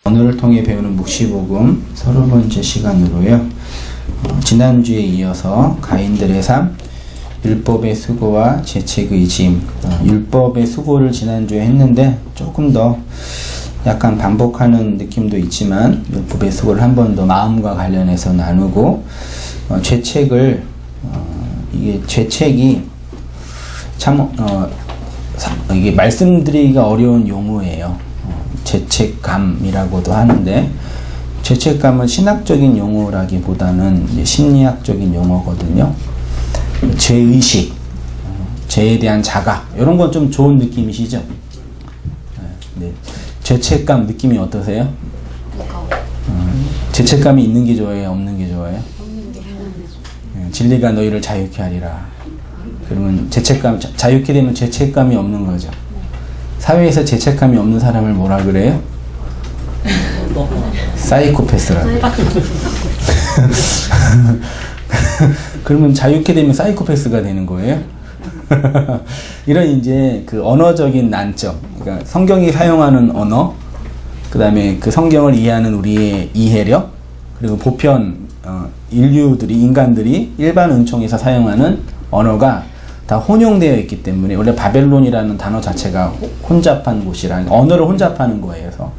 오늘을 통해 배우는 묵시복음 30번째 시간으로요. 지난주에 이어서 가인들의 삶, 율법의 수고와 재책의 짐, 율법의 수고를 지난주에 했는데 조금 더 약간 반복하는 느낌도 있지만 율법의 수고를 한 번 더 마음과 관련해서 나누고 죄책을 이게 죄책이 참 이게 말씀드리기가 어려운 용어예요. 죄책감이라고도 하는데 죄책감은 신학적인 용어라기보다는 이제 심리학적인 용어거든요. 죄의식, 죄에 대한 자각 이런 건 좀 좋은 느낌이시죠? 네. 죄책감 느낌이 어떠세요? 죄책감이 있는 게 좋아요? 없는 게 좋아요? 진리가 너희를 자유케 하리라. 그러면 죄책감, 자유케 되면 죄책감이 없는 거죠. 사회에서 죄책감이 없는 사람을 뭐라 그래요? 사이코패스라고. 그러면 자유케 되면 사이코패스가 되는 거예요? 이런 이제 그 언어적인 난점, 그러니까 성경이 사용하는 언어, 그 다음에 그 성경을 이해하는 우리의 이해력, 그리고 보편 인간들이 일반 은총에서 사용하는 언어가 다 혼용되어 있기 때문에 원래 바벨론이라는 단어 자체가 혼잡한 곳이라 언어를 혼잡하는 거예요. 그래서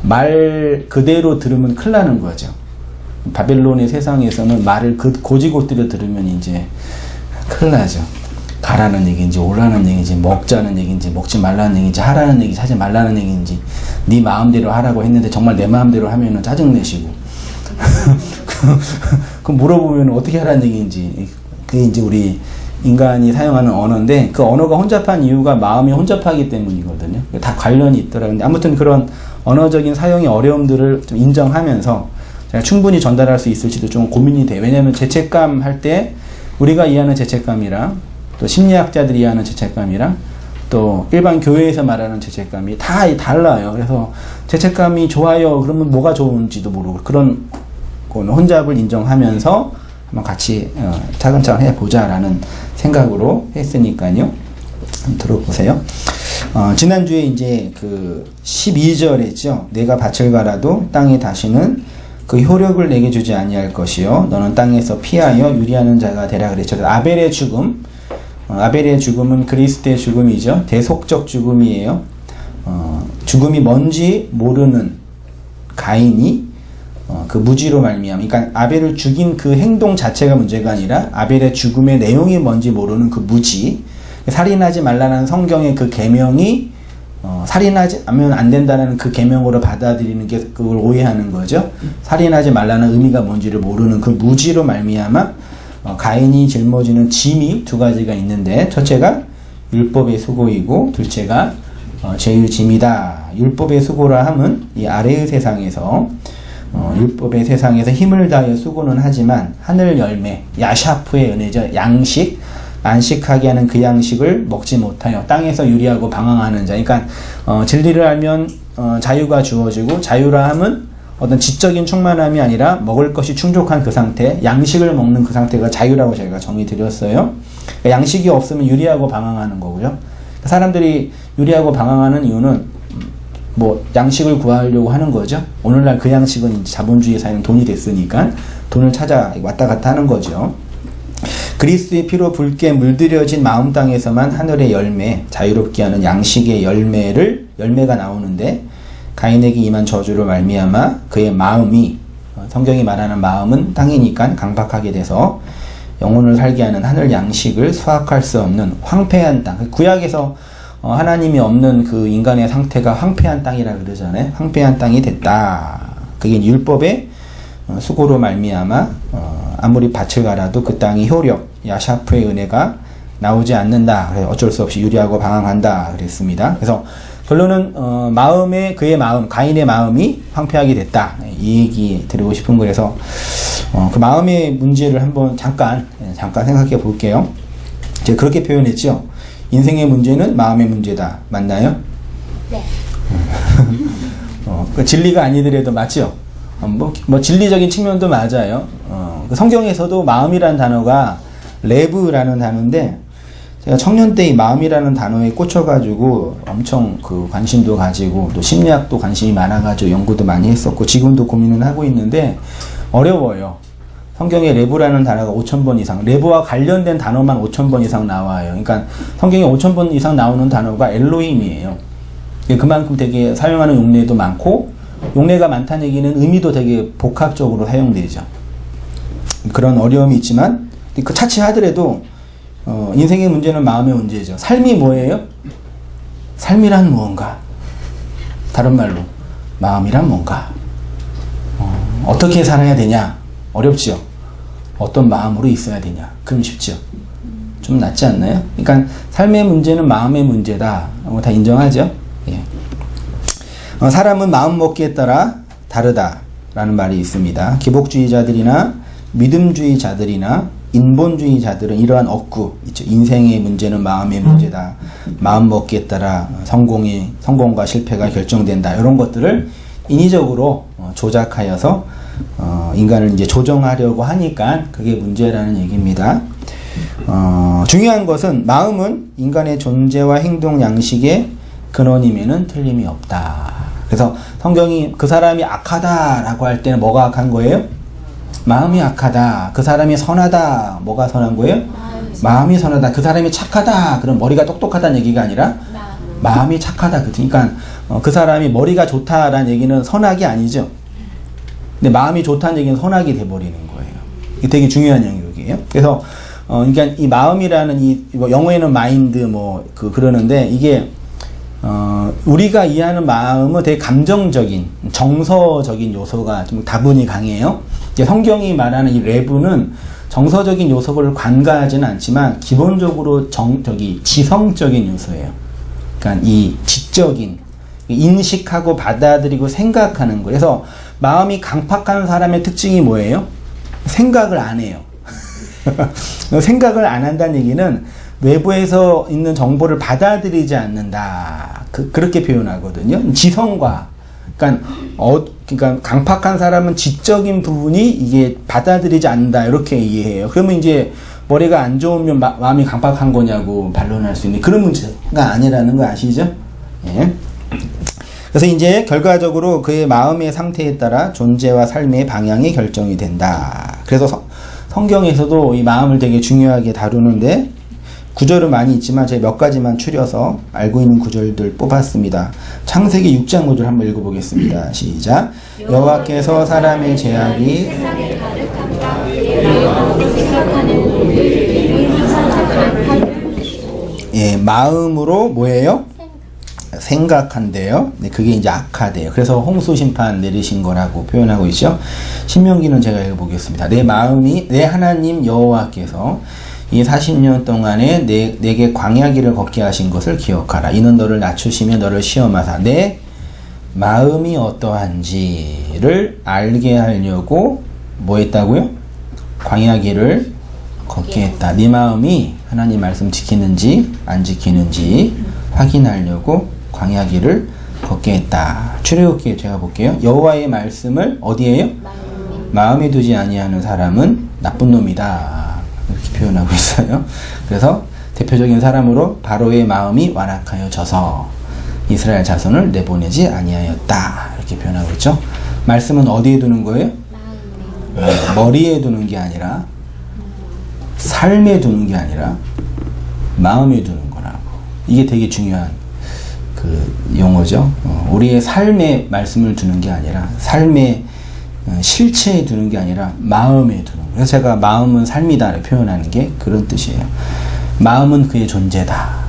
말 그대로 들으면 큰일 나는 거죠. 바벨론의 세상에서는 말을 고지고대로 들으면 이제 큰일 나죠. 가라는 얘기인지 오라는 얘기인지 먹자는 얘기인지 먹지 말라는 얘기인지 하라는 얘기인지 하지 말라는 얘기인지 네 마음대로 하라고 했는데 정말 내 마음대로 하면은 짜증내시고 그 물어보면 어떻게 하라는 얘기인지 그게 이제 우리 인간이 사용하는 언어인데 그 언어가 혼잡한 이유가 마음이 혼잡하기 때문이거든요. 다 관련이 있더라고요. 근데 아무튼 그런 언어적인 사용의 어려움들을 좀 인정하면서 제가 충분히 전달할 수 있을지도 좀 고민이 돼요. 왜냐하면 죄책감 할 때 우리가 이해하는 죄책감이랑 또 심리학자들이 이해하는 죄책감이랑 또 일반 교회에서 말하는 죄책감이 다 달라요. 그래서 죄책감이 좋아요. 그러면 뭐가 좋은지도 모르고 그런 혼잡을 인정하면서 한번 같이 차근차근 해보자라는 생각으로 했으니까요. 들어보세요. 지난주에 이제 그 12절이죠. 내가 밭을 갈아도 땅이 다시는 그 효력을 내게 주지 아니할 것이요. 너는 땅에서 피하여 유리하는 자가 되라 그랬죠. 아벨의 죽음. 아벨의 죽음은 그리스도의 죽음이죠. 대속적 죽음이에요. 죽음이 뭔지 모르는 가인이 그 무지로 말미암아, 그러니까 아벨을 죽인 그 행동 자체가 문제가 아니라 아벨의 죽음의 내용이 뭔지 모르는 그 무지, 살인하지 말라는 성경의 그 계명이 살인하지 않으면 안 된다는 그 계명으로 받아들이는 게 그걸 오해하는 거죠. 살인하지 말라는 의미가 뭔지를 모르는 그 무지로 말미암아 가인이 짊어지는 짐이 두 가지가 있는데 첫째가 율법의 수고이고 둘째가 죄의 짐이다. 율법의 수고라 함은 이 아래의 세상에서 율법의 세상에서 힘을 다하여 수고는 하지만 하늘 열매, 야샤프의 은혜죠. 양식, 안식하게 하는 그 양식을 먹지 못하여 땅에서 유리하고 방황하는 자. 그러니까 진리를 알면 자유가 주어지고 자유라 함은 어떤 지적인 충만함이 아니라 먹을 것이 충족한 그 상태, 양식을 먹는 그 상태가 자유라고 저희가 정의 드렸어요. 그러니까 양식이 없으면 유리하고 방황하는 거고요. 사람들이 유리하고 방황하는 이유는 뭐 양식을 구하려고 하는 거죠. 오늘날 그 양식은 자본주의 사회는 돈이 됐으니까 돈을 찾아 왔다 갔다 하는 거죠. 그리스도의 피로 붉게 물들여진 마음 땅에서만 하늘의 열매, 자유롭게 하는 양식의 열매가 나오는데 가인에게 임한 저주로 말미암아 그의 마음이, 성경이 말하는 마음은 땅이니까 강박하게 돼서 영혼을 살게 하는 하늘 양식을 수확할 수 없는 황폐한 땅. 구약에서 하나님이 없는 그 인간의 상태가 황폐한 땅이라 그러잖아요. 황폐한 땅이 됐다. 그게 율법의 수고로 말미암아 아무리 밭을 갈아도 그 땅이 효력, 야샤프의 은혜가 나오지 않는다. 그래서 어쩔 수 없이 유리하고 방황한다 그랬습니다. 그래서 결론은 그의 마음, 가인의 마음이 황폐하게 됐다. 이 얘기 드리고 싶은 거라서 그 마음의 문제를 한번 잠깐 생각해 볼게요. 제가 그렇게 표현했죠. 인생의 문제는 마음의 문제다. 맞나요? 네. 그 진리가 아니더라도 맞죠? 뭐 진리적인 측면도 맞아요. 그 성경에서도 마음이라는 단어가 레브라는 단어인데 제가 청년 때 이 마음이라는 단어에 꽂혀가지고 엄청 그 관심도 가지고 또 심리학도 관심이 많아가지고 연구도 많이 했었고 지금도 고민은 하고 있는데 어려워요. 성경에 레브라는 단어가 5,000번 이상, 레브와 관련된 단어만 5,000번 이상 나와요. 그러니까 성경에 5,000번 이상 나오는 단어가 엘로힘이에요. 그만큼 되게 사용하는 용례도 많고 용례가 많다는 얘기는 의미도 되게 복합적으로 사용되죠. 그런 어려움이 있지만 그 차치하더라도 인생의 문제는 마음의 문제죠. 삶이 뭐예요? 삶이란 무언가. 다른 말로 마음이란 뭔가. 어떻게 살아야 되냐? 어렵지요. 어떤 마음으로 있어야 되냐? 그럼 쉽죠. 좀 낫지 않나요? 그러니까 삶의 문제는 마음의 문제다. 다 인정하죠. 예. 사람은 마음 먹기에 따라 다르다라는 말이 있습니다. 기복주의자들이나 믿음주의자들이나 인본주의자들은 이러한 억구 있죠. 인생의 문제는 마음의 문제다. 마음 먹기에 따라 성공과 실패가 결정된다. 이런 것들을 인위적으로 조작하여서 인간을 이제 조정하려고 하니까 그게 문제라는 얘기입니다. 중요한 것은 마음은 인간의 존재와 행동 양식의 근원임에는 틀림이 없다. 그래서 성경이 그 사람이 악하다라고 할 때는 뭐가 악한 거예요? 마음이 악하다. 그 사람이 선하다. 뭐가 선한 거예요? 마음이 선하다. 그 사람이 착하다. 그럼 머리가 똑똑하다는 얘기가 아니라 마음이 착하다. 그러니까 그 사람이 머리가 좋다라는 얘기는 선악이 아니죠. 근데 마음이 좋다는 얘기는 선악이 돼버리는 거예요. 이게 되게 중요한 영역이에요. 그래서 그러니까 이 마음이라는 영어에는 마인드 그러는데 이게 우리가 이해하는 마음은 되게 감정적인, 정서적인 요소가 좀 다분히 강해요. 성경이 말하는 이 레브는 정서적인 요소를 관가하지는 않지만 기본적으로 지성적인 요소예요. 그러니까 이 지적인, 인식하고 받아들이고 생각하는 거. 그래서 마음이 강팍한 사람의 특징이 뭐예요? 생각을 안 해요. 생각을 안 한다는 얘기는 외부에서 있는 정보를 받아들이지 않는다. 그렇게 표현하거든요. 지성과. 그러니까 강팍한 사람은 지적인 부분이 이게 받아들이지 않는다. 이렇게 이해해요. 그러면 이제 머리가 안 좋으면 마음이 강팍한 거냐고 반론할 수 있는 그런 문제가 아니라는 거 아시죠? 예. 그래서 이제 결과적으로 그의 마음의 상태에 따라 존재와 삶의 방향이 결정이 된다. 그래서 성경에서도 이 마음을 되게 중요하게 다루는데 구절은 많이 있지만 제가 몇 가지만 추려서 알고 있는 구절들 뽑았습니다. 창세기 6장 구절 한번 읽어보겠습니다. 시작. 여호와께서 사람의 죄악이 예, 마음으로 뭐예요? 생각한대요. 네, 그게 이제 악하대요. 그래서 홍수 심판 내리신 거라고 표현하고 있죠. 신명기는 제가 읽어보겠습니다. 내 하나님 여호와께서 이 40년 동안에 내게 광야길을 걷게 하신 것을 기억하라. 이는 너를 낮추시며 너를 시험하사 내 마음이 어떠한지를 알게 하려고 뭐 했다고요? 광야길을 걷게 했다. 네 마음이 하나님 말씀 지키는지 안 지키는지 확인하려고 광야길을 걷게 했다. 출애굽기에 제가 볼게요. 여호와의 말씀을 어디에요? 마음에 두지 아니하는 사람은 나쁜 놈이다. 이렇게 표현하고 있어요. 그래서 대표적인 사람으로 바로의 마음이 완악하여져서 이스라엘 자손을 내보내지 아니하였다. 이렇게 표현하고 있죠. 말씀은 어디에 두는 거예요? 머리에 두는 게 아니라 삶에 두는 게 아니라 마음에 두는 거라고. 이게 되게 중요한 그 용어죠. 우리의 삶에 말씀을 두는 게 아니라 삶의 실체에 두는 게 아니라 마음에 두는 거예요. 그래서 제가 마음은 삶이다 표현하는 게 그런 뜻이에요. 마음은 그의 존재다.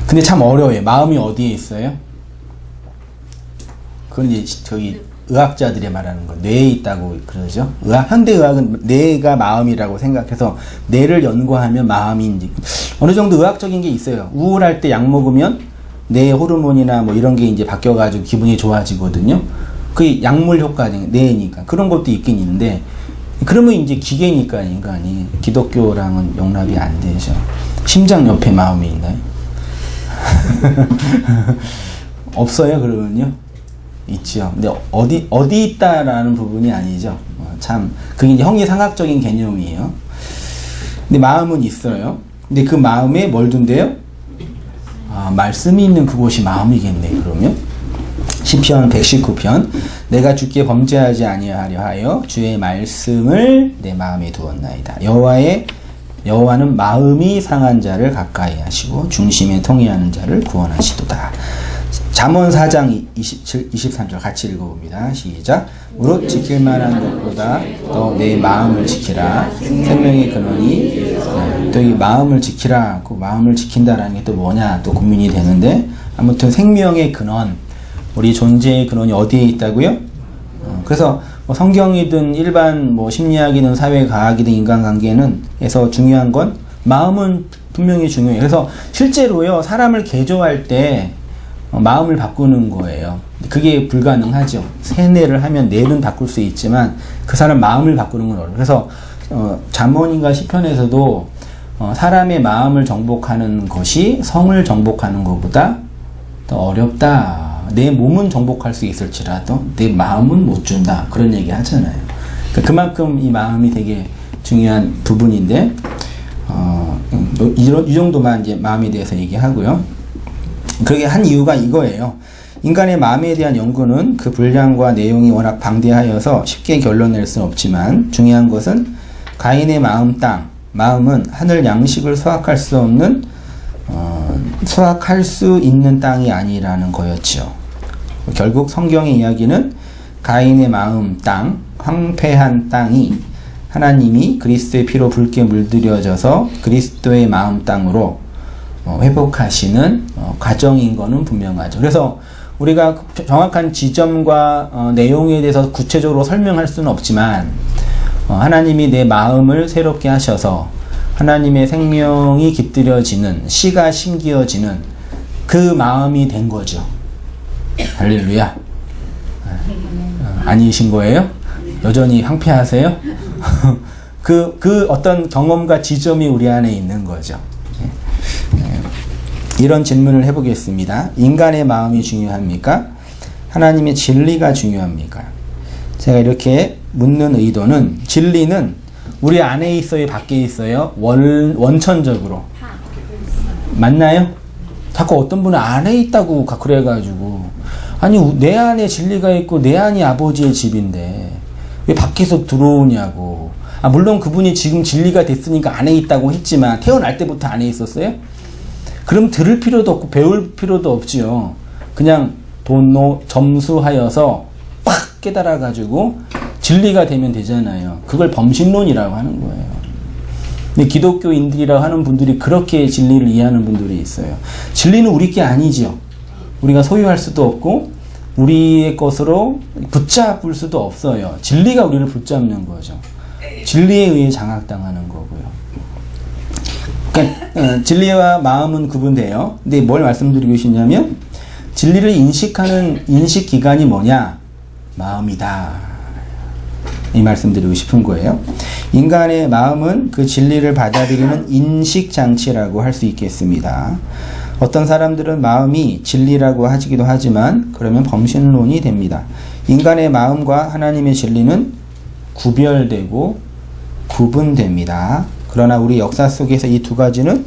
근데 참 어려워요. 마음이 어디에 있어요? 그건 이제 저기 의학자들이 말하는 거 뇌에 있다고 그러죠. 현대의학은 뇌가 마음이라고 생각해서 뇌를 연구하면 마음이 어느 정도 의학적인 게 있어요. 우울할 때 약 먹으면 뇌 호르몬이나 뭐 이런 게 이제 바뀌어가지고 기분이 좋아지거든요. 그게 약물 효과는 뇌니까 그런 것도 있긴 있는데 그러면 이제 기계니까 인간이 기독교랑은 용납이 안 되죠. 심장 옆에 마음이 있나요? 없어요 그러면요? 있죠. 근데 어디 있다라는 부분이 아니죠. 참 그게 이제 형이상학적인 개념이에요. 근데 마음은 있어요. 근데 그 마음에 뭘 둔대요? 말씀이 있는 그곳이 마음이겠네. 그러면 시편 119편 내가 주께 범죄하지 아니하려 하여 주의 말씀을 내 마음에 두었나이다. 여호와는 마음이 상한 자를 가까이 하시고 중심에 통회하는 자를 구원하시도다. 잠언 4장 27, 23절 같이 읽어봅니다. 시작. 무릇 지킬 만한 것보다 더 내 마음을 지키라. 생명의 근원이 또 이 마음을 지키라. 그 마음을 지킨다라는 게 또 뭐냐 또 고민이 되는데 아무튼 생명의 근원 우리 존재의 근원이 어디에 있다고요? 그래서 뭐 성경이든 일반 뭐 심리학이든 사회과학이든 인간관계는 에서 중요한 건 마음은 분명히 중요해요. 그래서 실제로요 사람을 개조할 때 마음을 바꾸는 거예요. 그게 불가능하죠. 세뇌를 하면 뇌는 바꿀 수 있지만 그 사람 마음을 바꾸는 건 어려워요. 그래서 잠언인가 시편에서도 사람의 마음을 정복하는 것이 성을 정복하는 것보다 더 어렵다. 내 몸은 정복할 수 있을지라도 내 마음은 못 준다. 그런 얘기 하잖아요. 그만큼 이 마음이 되게 중요한 부분인데 이 정도만 이제 마음에 대해서 얘기하고요. 그게 한 이유가 이거예요. 인간의 마음에 대한 연구는 그 분량과 내용이 워낙 방대하여서 쉽게 결론낼 수는 없지만 중요한 것은 가인의 마음은 하늘 양식을 수확할 수 있는 땅이 아니라는 거였죠. 결국 성경의 이야기는 가인의 마음 땅, 황폐한 땅이 하나님이 그리스도의 피로 붉게 물들여져서 그리스도의 마음 땅으로 회복하시는 과정인 거는 분명하죠. 그래서 우리가 정확한 지점과 내용에 대해서 구체적으로 설명할 수는 없지만 하나님이 내 마음을 새롭게 하셔서 하나님의 생명이 깃들여지는 씨가 심기어지는 그 마음이 된 거죠. 할렐루야. 아니신 거예요? 여전히 황폐하세요? 그 어떤 경험과 지점이 우리 안에 있는 거죠. 이런 질문을 해보겠습니다. 인간의 마음이 중요합니까? 하나님의 진리가 중요합니까? 제가 이렇게 묻는 의도는 진리는 우리 안에 있어요? 밖에 있어요? 원천적으로. 맞나요? 자꾸 어떤 분은 안에 있다고 그래가지고 아니 내 안에 진리가 있고 내 안이 아버지의 집인데 왜 밖에서 들어오냐고. 물론 그분이 지금 진리가 됐으니까 안에 있다고 했지만 태어날 때부터 안에 있었어요? 그럼 들을 필요도 없고 배울 필요도 없지요. 그냥 점수하여서 팍 깨달아가지고 진리가 되면 되잖아요. 그걸 범신론이라고 하는 거예요. 근데 기독교인들이라고 하는 분들이 그렇게 진리를 이해하는 분들이 있어요. 진리는 우리 게 아니지요. 우리가 소유할 수도 없고 우리의 것으로 붙잡을 수도 없어요. 진리가 우리를 붙잡는 거죠. 진리에 의해 장악당하는 거고요. 그러니까 진리와 마음은 구분돼요. 근데 뭘 말씀드리고 싶냐면 진리를 인식하는 인식기관이 뭐냐? 마음이다. 이 말씀드리고 싶은 거예요. 인간의 마음은 그 진리를 받아들이는 인식장치라고 할 수 있겠습니다. 어떤 사람들은 마음이 진리라고 하기도 하지만 그러면 범신론이 됩니다. 인간의 마음과 하나님의 진리는 구별되고 구분됩니다. 그러나 우리 역사 속에서 이 두 가지는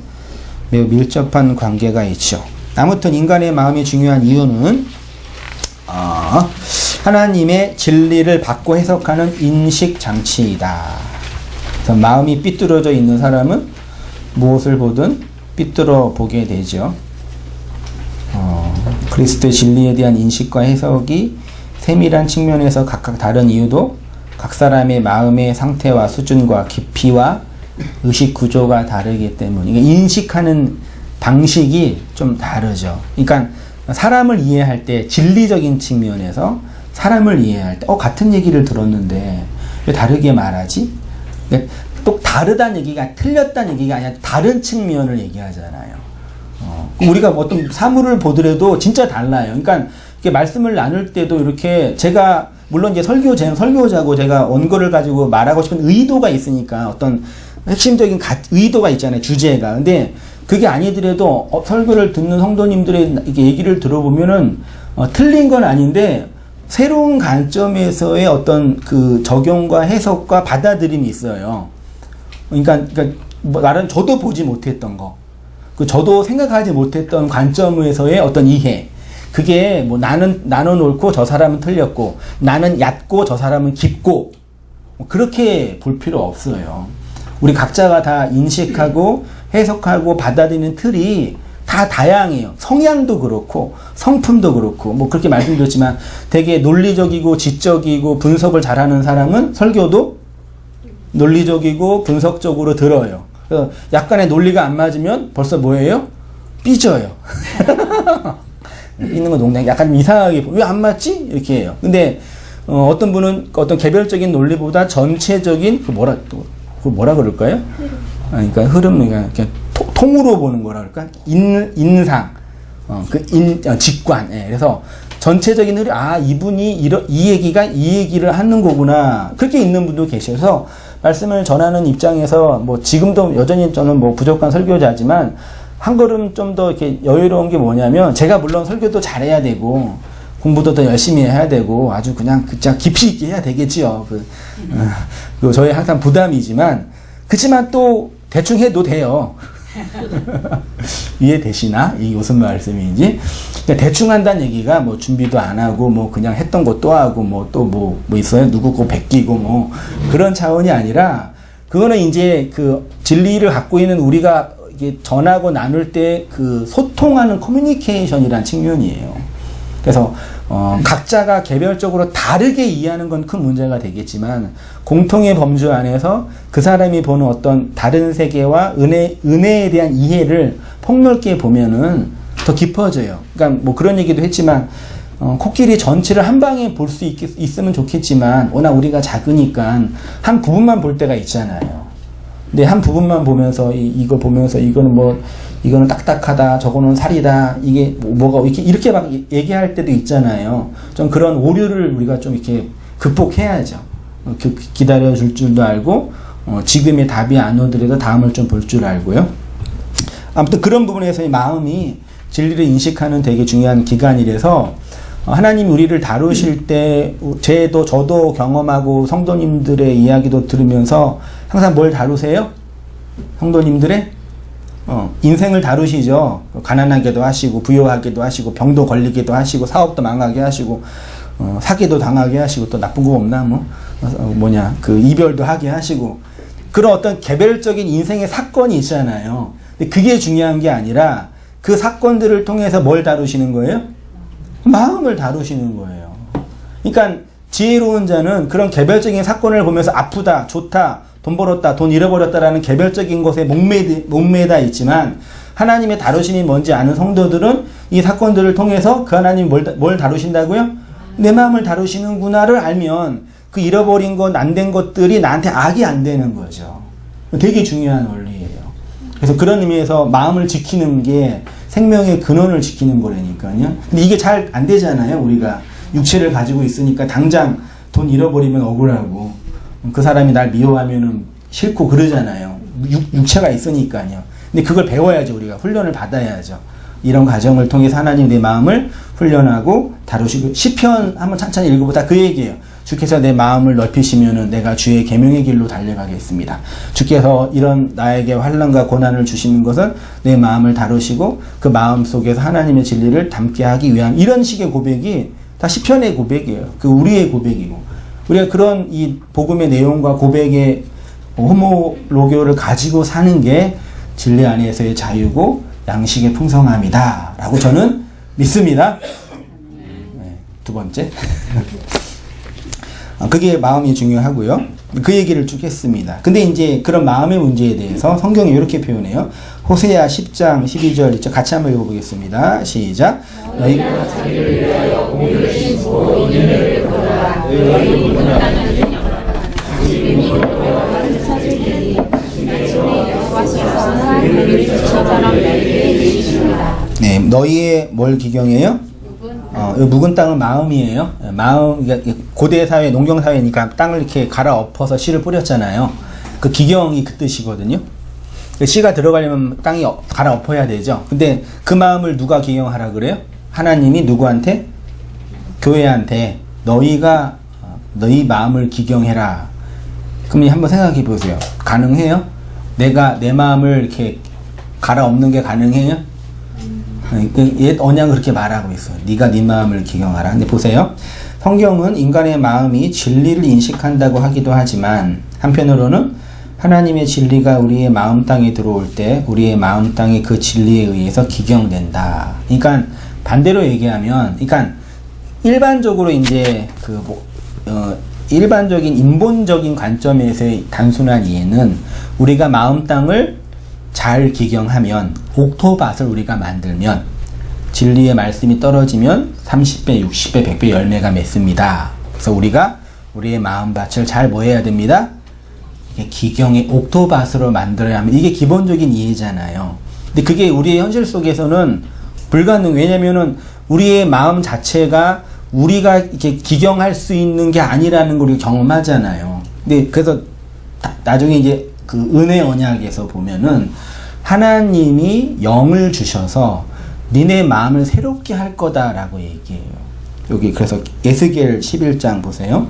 매우 밀접한 관계가 있죠. 아무튼 인간의 마음이 중요한 이유는 하나님의 진리를 받고 해석하는 인식장치이다. 그래서 마음이 삐뚤어져 있는 사람은 무엇을 보든 삐뚤어 보게 되죠. 그리스도의 진리에 대한 인식과 해석이 세밀한 측면에서 각각 다른 이유도 각 사람의 마음의 상태와 수준과 깊이와 의식 구조가 다르기 때문에 인식하는 방식이 좀 다르죠. 그러니까 사람을 이해할 때 진리적인 측면에서 사람을 이해할 때 같은 얘기를 들었는데 왜 다르게 말하지? 또 다르다는 얘기가 틀렸다는 얘기가 아니라 다른 측면을 얘기하잖아요. 우리가 어떤 사물을 보더라도 진짜 달라요. 그러니까 이렇게 말씀을 나눌 때도 이렇게 제가 물론 이제 설교자고 제가 원고를 가지고 말하고 싶은 의도가 있으니까 어떤 핵심적인 의도가 있잖아요. 주제가. 근데 그게 아니더라도 설교를 듣는 성도님들의 얘기를 들어보면은 틀린 건 아닌데 새로운 관점에서의 어떤 그 적용과 해석과 받아들임이 있어요. 그러니까 말은 저도 보지 못했던 거, 저도 생각하지 못했던 관점에서의 어떤 이해, 그게 뭐 나는 옳고 저 사람은 틀렸고, 나는 얕고 저 사람은 깊고, 그렇게 볼 필요 없어요. 우리 각자가 다 인식하고 해석하고 받아들이는 틀이 다 다양해요. 성향도 그렇고 성품도 그렇고, 뭐 그렇게 말씀드렸지만 되게 논리적이고 지적이고 분석을 잘하는 사람은 설교도 논리적이고 분석적으로 들어요. 그래서 약간의 논리가 안 맞으면 벌써 뭐예요? 삐져요. 있는 거 농담, 약간 이상하게 왜 안 맞지? 이렇게 해요. 근데 어떤 분은 어떤 개별적인 논리보다 전체적인 그 뭐라 그럴까요? 그러니까 흐름, 그러니까 통으로 보는 거라 그럴까? 인상, 직관. 예. 그래서 전체적인 흐름, 이분이 이 얘기가 이 얘기를 하는 거구나. 그렇게 있는 분도 계셔서 말씀을 전하는 입장에서 뭐 지금도 여전히 저는 뭐 부족한 설교자지만 한 걸음 좀 더 이렇게 여유로운 게 뭐냐면, 제가 물론 설교도 잘해야 되고 공부도 더 열심히 해야 되고 아주 그냥 깊이 있게 해야 되겠지요. 저희 항상 부담이지만, 그렇지만 또 대충 해도 돼요. 이해되시나? 이게 무슨 말씀인지? 그러니까 대충 한다는 얘기가 뭐 준비도 안 하고 뭐 그냥 했던 거 또 하고 뭐 또 뭐 있어요? 누구 거 베끼고 뭐 그런 차원이 아니라, 그거는 이제 그 진리를 갖고 있는 우리가 이게 전하고 나눌 때 그 소통하는 커뮤니케이션이란 측면이에요. 그래서 각자가 개별적으로 다르게 이해하는 건 큰 문제가 되겠지만, 공통의 범주 안에서 그 사람이 보는 어떤 다른 세계와 은혜에 대한 이해를 폭넓게 보면은 더 깊어져요. 그러니까 뭐 그런 얘기도 했지만, 코끼리 전체를 한 방에 볼 수 있으면 좋겠지만, 워낙 우리가 작으니까 한 부분만 볼 때가 있잖아요. 근데 한 부분만 보면서 이걸 보면서 이거는 딱딱하다, 저거는 살이다, 이게 뭐가 이렇게 막 얘기할 때도 있잖아요. 좀 그런 오류를 우리가 좀 이렇게 극복해야죠. 기다려줄 줄도 알고, 지금의 답이 안 오더라도 다음을 좀 볼 줄 알고요. 아무튼 그런 부분에서 이 마음이 진리를 인식하는 되게 중요한 기간이라서, 하나님이 우리를 다루실 때 저도 경험하고 성도님들의 이야기도 들으면서 항상 뭘 다루세요? 성도님들의 인생을 다루시죠. 가난하게도 하시고 부유하게도 하시고 병도 걸리기도 하시고 사업도 망하게 하시고 사기도 당하게 하시고, 또 나쁜 거 없나? 그 이별도 하게 하시고, 그런 어떤 개별적인 인생의 사건이 있잖아요. 근데 그게 중요한 게 아니라 그 사건들을 통해서 뭘 다루시는 거예요? 마음을 다루시는 거예요. 그러니까 지혜로운 자는 그런 개별적인 사건을 보면서 아프다, 좋다, 돈 벌었다, 돈 잃어버렸다라는 개별적인 것에 목매다 있지만, 하나님의 다루심이 뭔지 아는 성도들은 이 사건들을 통해서 그 하나님이 뭘 다루신다고요? 내 마음을 다루시는구나를 알면 그 잃어버린 것, 안 된 것들이 나한테 악이 안 되는 거죠. 되게 중요한 원리예요. 그래서 그런 의미에서 마음을 지키는 게 생명의 근원을 지키는 거라니까요. 근데 이게 잘 안 되잖아요. 우리가 육체를 가지고 있으니까 당장 돈 잃어버리면 억울하고, 그 사람이 날 미워하면은 싫고 그러잖아요. 육체가 있으니까요. 근데 그걸 배워야죠. 우리가 훈련을 받아야죠. 이런 과정을 통해서 하나님 내 마음을 훈련하고 다루시고, 시편 한번 찬찬히 읽어보다 그 얘기예요. 주께서 내 마음을 넓히시면은 내가 주의 계명의 길로 달려가겠습니다. 주께서 이런 나에게 환난과 고난을 주시는 것은 내 마음을 다루시고 그 마음 속에서 하나님의 진리를 담게 하기 위한, 이런 식의 고백이 다 시편의 고백이에요. 그 우리의 고백이고, 우리가 그런 이 복음의 내용과 고백의 호모로교를 가지고 사는 게 진리 안에서의 자유고 양식의 풍성함이다 라고 저는 믿습니다. 네, 두 번째. 그게 마음이 중요하고요. 그 얘기를 쭉 했습니다. 근데 이제 그런 마음의 문제에 대해서 성경이 이렇게 표현해요. 호세아 10장 12절 있죠. 같이 한번 읽어보겠습니다. 시작. 너희가 자기를 위하여 공의를 심고 인내를 베풀어라. 너희 인내하는 영광 지금이 그와 같은 사실이니 나중에 여호와께서 하나님의 지처처럼 너희에게 주십니다. 네, 너희의 뭘 기경해요? 묵은 땅은 마음이에요. 마음, 고대 사회, 농경 사회니까 땅을 이렇게 갈아엎어서 씨를 뿌렸잖아요. 그 기경이 그 뜻이거든요. 씨가 들어가려면 땅이 갈아엎어야 되죠. 근데 그 마음을 누가 기경하라 그래요? 하나님이 누구한테? 교회한테 너희가 너희 마음을 기경해라. 그럼 한번 생각해 보세요. 가능해요? 내가 내 마음을 이렇게 갈아엎는 게 가능해요? 옛 언약은 그렇게 말하고 있어요. 네가 네 마음을 기경하라. 근데 보세요. 성경은 인간의 마음이 진리를 인식한다고 하기도 하지만 한편으로는 하나님의 진리가 우리의 마음 땅에 들어올 때 우리의 마음 땅이 그 진리에 의해서 기경된다. 그러니까 반대로 얘기하면, 그러니까 일반적으로 이제 일반적인 인본적인 관점에서의 단순한 이해는 우리가 마음 땅을 잘 기경하면, 옥토밭을 우리가 만들면 진리의 말씀이 떨어지면 30배, 60배, 100배 열매가 맺습니다. 그래서 우리가 우리의 마음밭을 잘 뭐 해야 됩니다? 기경의 옥토밭으로 만들어야 하면, 이게 기본적인 이해잖아요. 근데 그게 우리의 현실 속에서는 불가능. 왜냐면은 우리의 마음 자체가 우리가 이렇게 기경할 수 있는 게 아니라는 걸 우리가 경험하잖아요. 근데 그래서 나중에 이제 그 은혜 언약에서 보면은 하나님이 영을 주셔서 니네 마음을 새롭게 할 거다라고 얘기해요. 여기 그래서 에스겔 11장 보세요.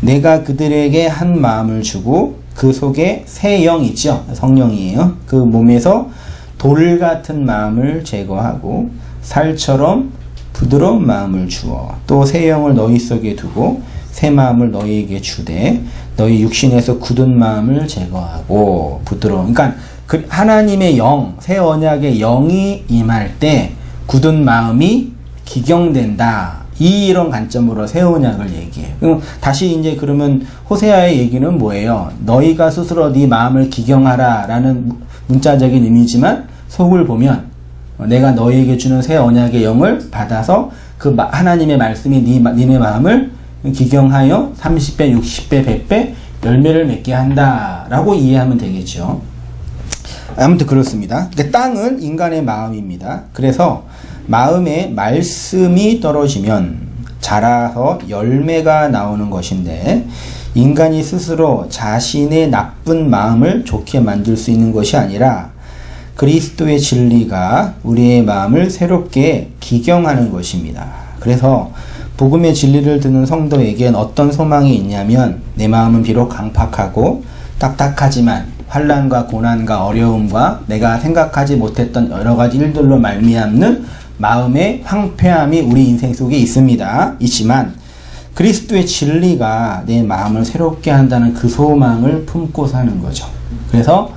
내가 그들에게 한 마음을 주고 그 속에 새 영 있죠. 성령이에요. 그 몸에서 돌 같은 마음을 제거하고 살처럼 부드러운 마음을 주어 또 새 영을 너희 속에 두고 새 마음을 너희에게 주되 너희 육신에서 굳은 마음을 제거하고 부드러운, 그러니까 그 하나님의 영, 새 언약의 영이 임할 때 굳은 마음이 기경된다. 이런 관점으로 새 언약을 얘기해요. 그럼 다시 이제 그러면 호세아의 얘기는 뭐예요? 너희가 스스로 네 마음을 기경하라 라는 문자적인 의미지만 속을 보면 내가 너희에게 주는 새 언약의 영을 받아서 그 하나님의 말씀이 니네 마음을 기경하여 30배, 60배, 100배 열매를 맺게 한다라고 이해하면 되겠죠. 아무튼 그렇습니다. 땅은 인간의 마음입니다. 그래서 마음에 말씀이 떨어지면 자라서 열매가 나오는 것인데 인간이 스스로 자신의 나쁜 마음을 좋게 만들 수 있는 것이 아니라 그리스도의 진리가 우리의 마음을 새롭게 기경하는 것입니다. 그래서 복음의 진리를 듣는 성도에겐 어떤 소망이 있냐면 내 마음은 비록 강팍하고 딱딱하지만 환난과 고난과 어려움과 내가 생각하지 못했던 여러 가지 일들로 말미암는 마음의 황폐함이 우리 인생 속에 있지만 그리스도의 진리가 내 마음을 새롭게 한다는 그 소망을 품고 사는 거죠. 그래서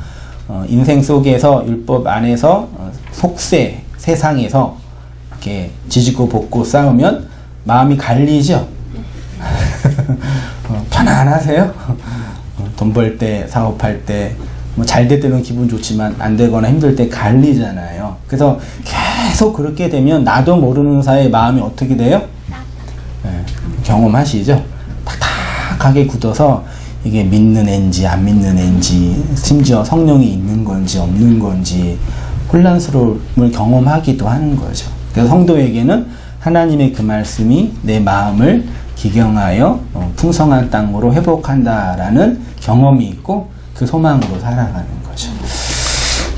인생 속에서 율법 안에서 속세 세상에서 이렇게 지지고 볶고 싸우면 마음이 갈리죠. 편안하세요. 돈 벌 때, 사업할 때, 뭐 잘 될 때는 기분 좋지만 안 되거나 힘들 때 갈리잖아요. 그래서 계속 그렇게 되면 나도 모르는 사이에 마음이 어떻게 돼요? 네, 경험하시죠? 탁탁하게 굳어서 이게 믿는 앤지 안 믿는 앤지 심지어 성령이 있는 건지 없는 건지 혼란스러움을 경험하기도 하는 거죠. 그래서 성도에게는 하나님의 그 말씀이 내 마음을 기경하여 풍성한 땅으로 회복한다라는 경험이 있고 그 소망으로 살아가는 거죠.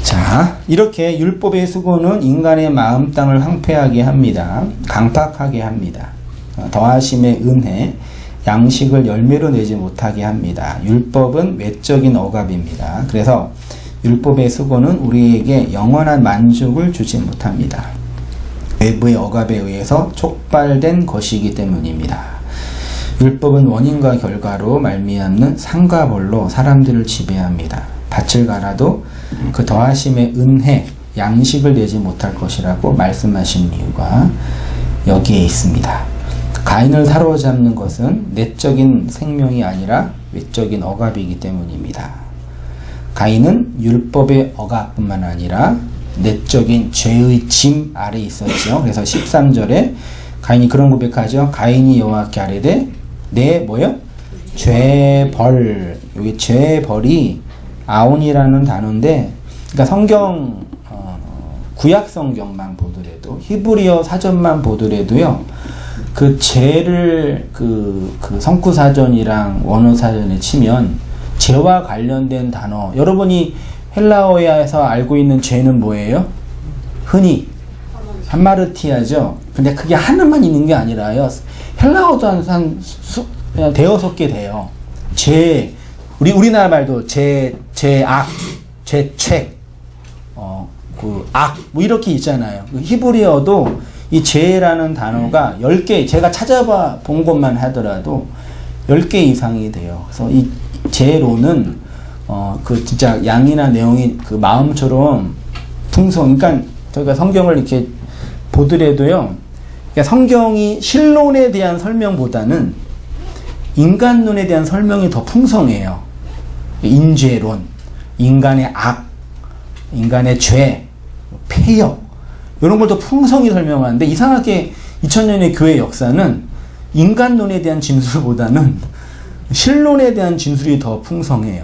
자, 이렇게 율법의 수고는 인간의 마음 땅을 황폐하게 합니다. 강팍하게 합니다. 더하심의 은혜, 양식을 열매로 내지 못하게 합니다. 율법은 외적인 억압입니다. 그래서 율법의 수고는 우리에게 영원한 만족을 주지 못합니다. 외부의 억압에 의해서 촉발된 것이기 때문입니다. 율법은 원인과 결과로 말미암는 상과벌로 사람들을 지배합니다. 밭을 갈아도 그 더하심의 은혜, 양식을 내지 못할 것이라고 말씀하신 이유가 여기에 있습니다. 가인을 사로잡는 것은 내적인 생명이 아니라 외적인 억압이기 때문입니다. 가인은 율법의 억압뿐만 아니라 내적인 죄의 짐 아래 있었죠. 그래서 13절에 가인이 그런 고백하죠. 가인이 여호와께 아뢰되 내 뭐요? 죄벌. 여기 죄벌이 아온이라는 단어인데, 그러니까 성경 구약 성경만 보더라도 히브리어 사전만 보더라도요. 그 죄를 그 성구 사전이랑 원어 사전에 치면 죄와 관련된 단어. 여러분이 헬라어에서 알고 있는 죄는 뭐예요? 흔히 한마르티아죠. 근데 그게 하나만 있는 게 아니라요. 헬라어도 한 대여섯 개 돼요. 죄, 우리나라 말도 죄악, 죄책, 그 악, 뭐 이렇게 있잖아요. 그 히브리어도 이 죄라는 단어가 10개, 제가 찾아봐 본 것만 하더라도 10개 이상이 돼요. 그래서 이 죄로는, 그 진짜 양이나 내용이 그 마음처럼 그러니까 저희가 성경을 이렇게 보더라도요, 그러니까 성경이 신론에 대한 설명보다는 인간론에 대한 설명이 더 풍성해요. 인죄론, 인간의 악, 인간의 죄, 폐역, 이런 걸 더 풍성히 설명하는데, 이상하게 2000년의 교회 역사는 인간론에 대한 진술보다는 신론에 대한 진술이 더 풍성해요.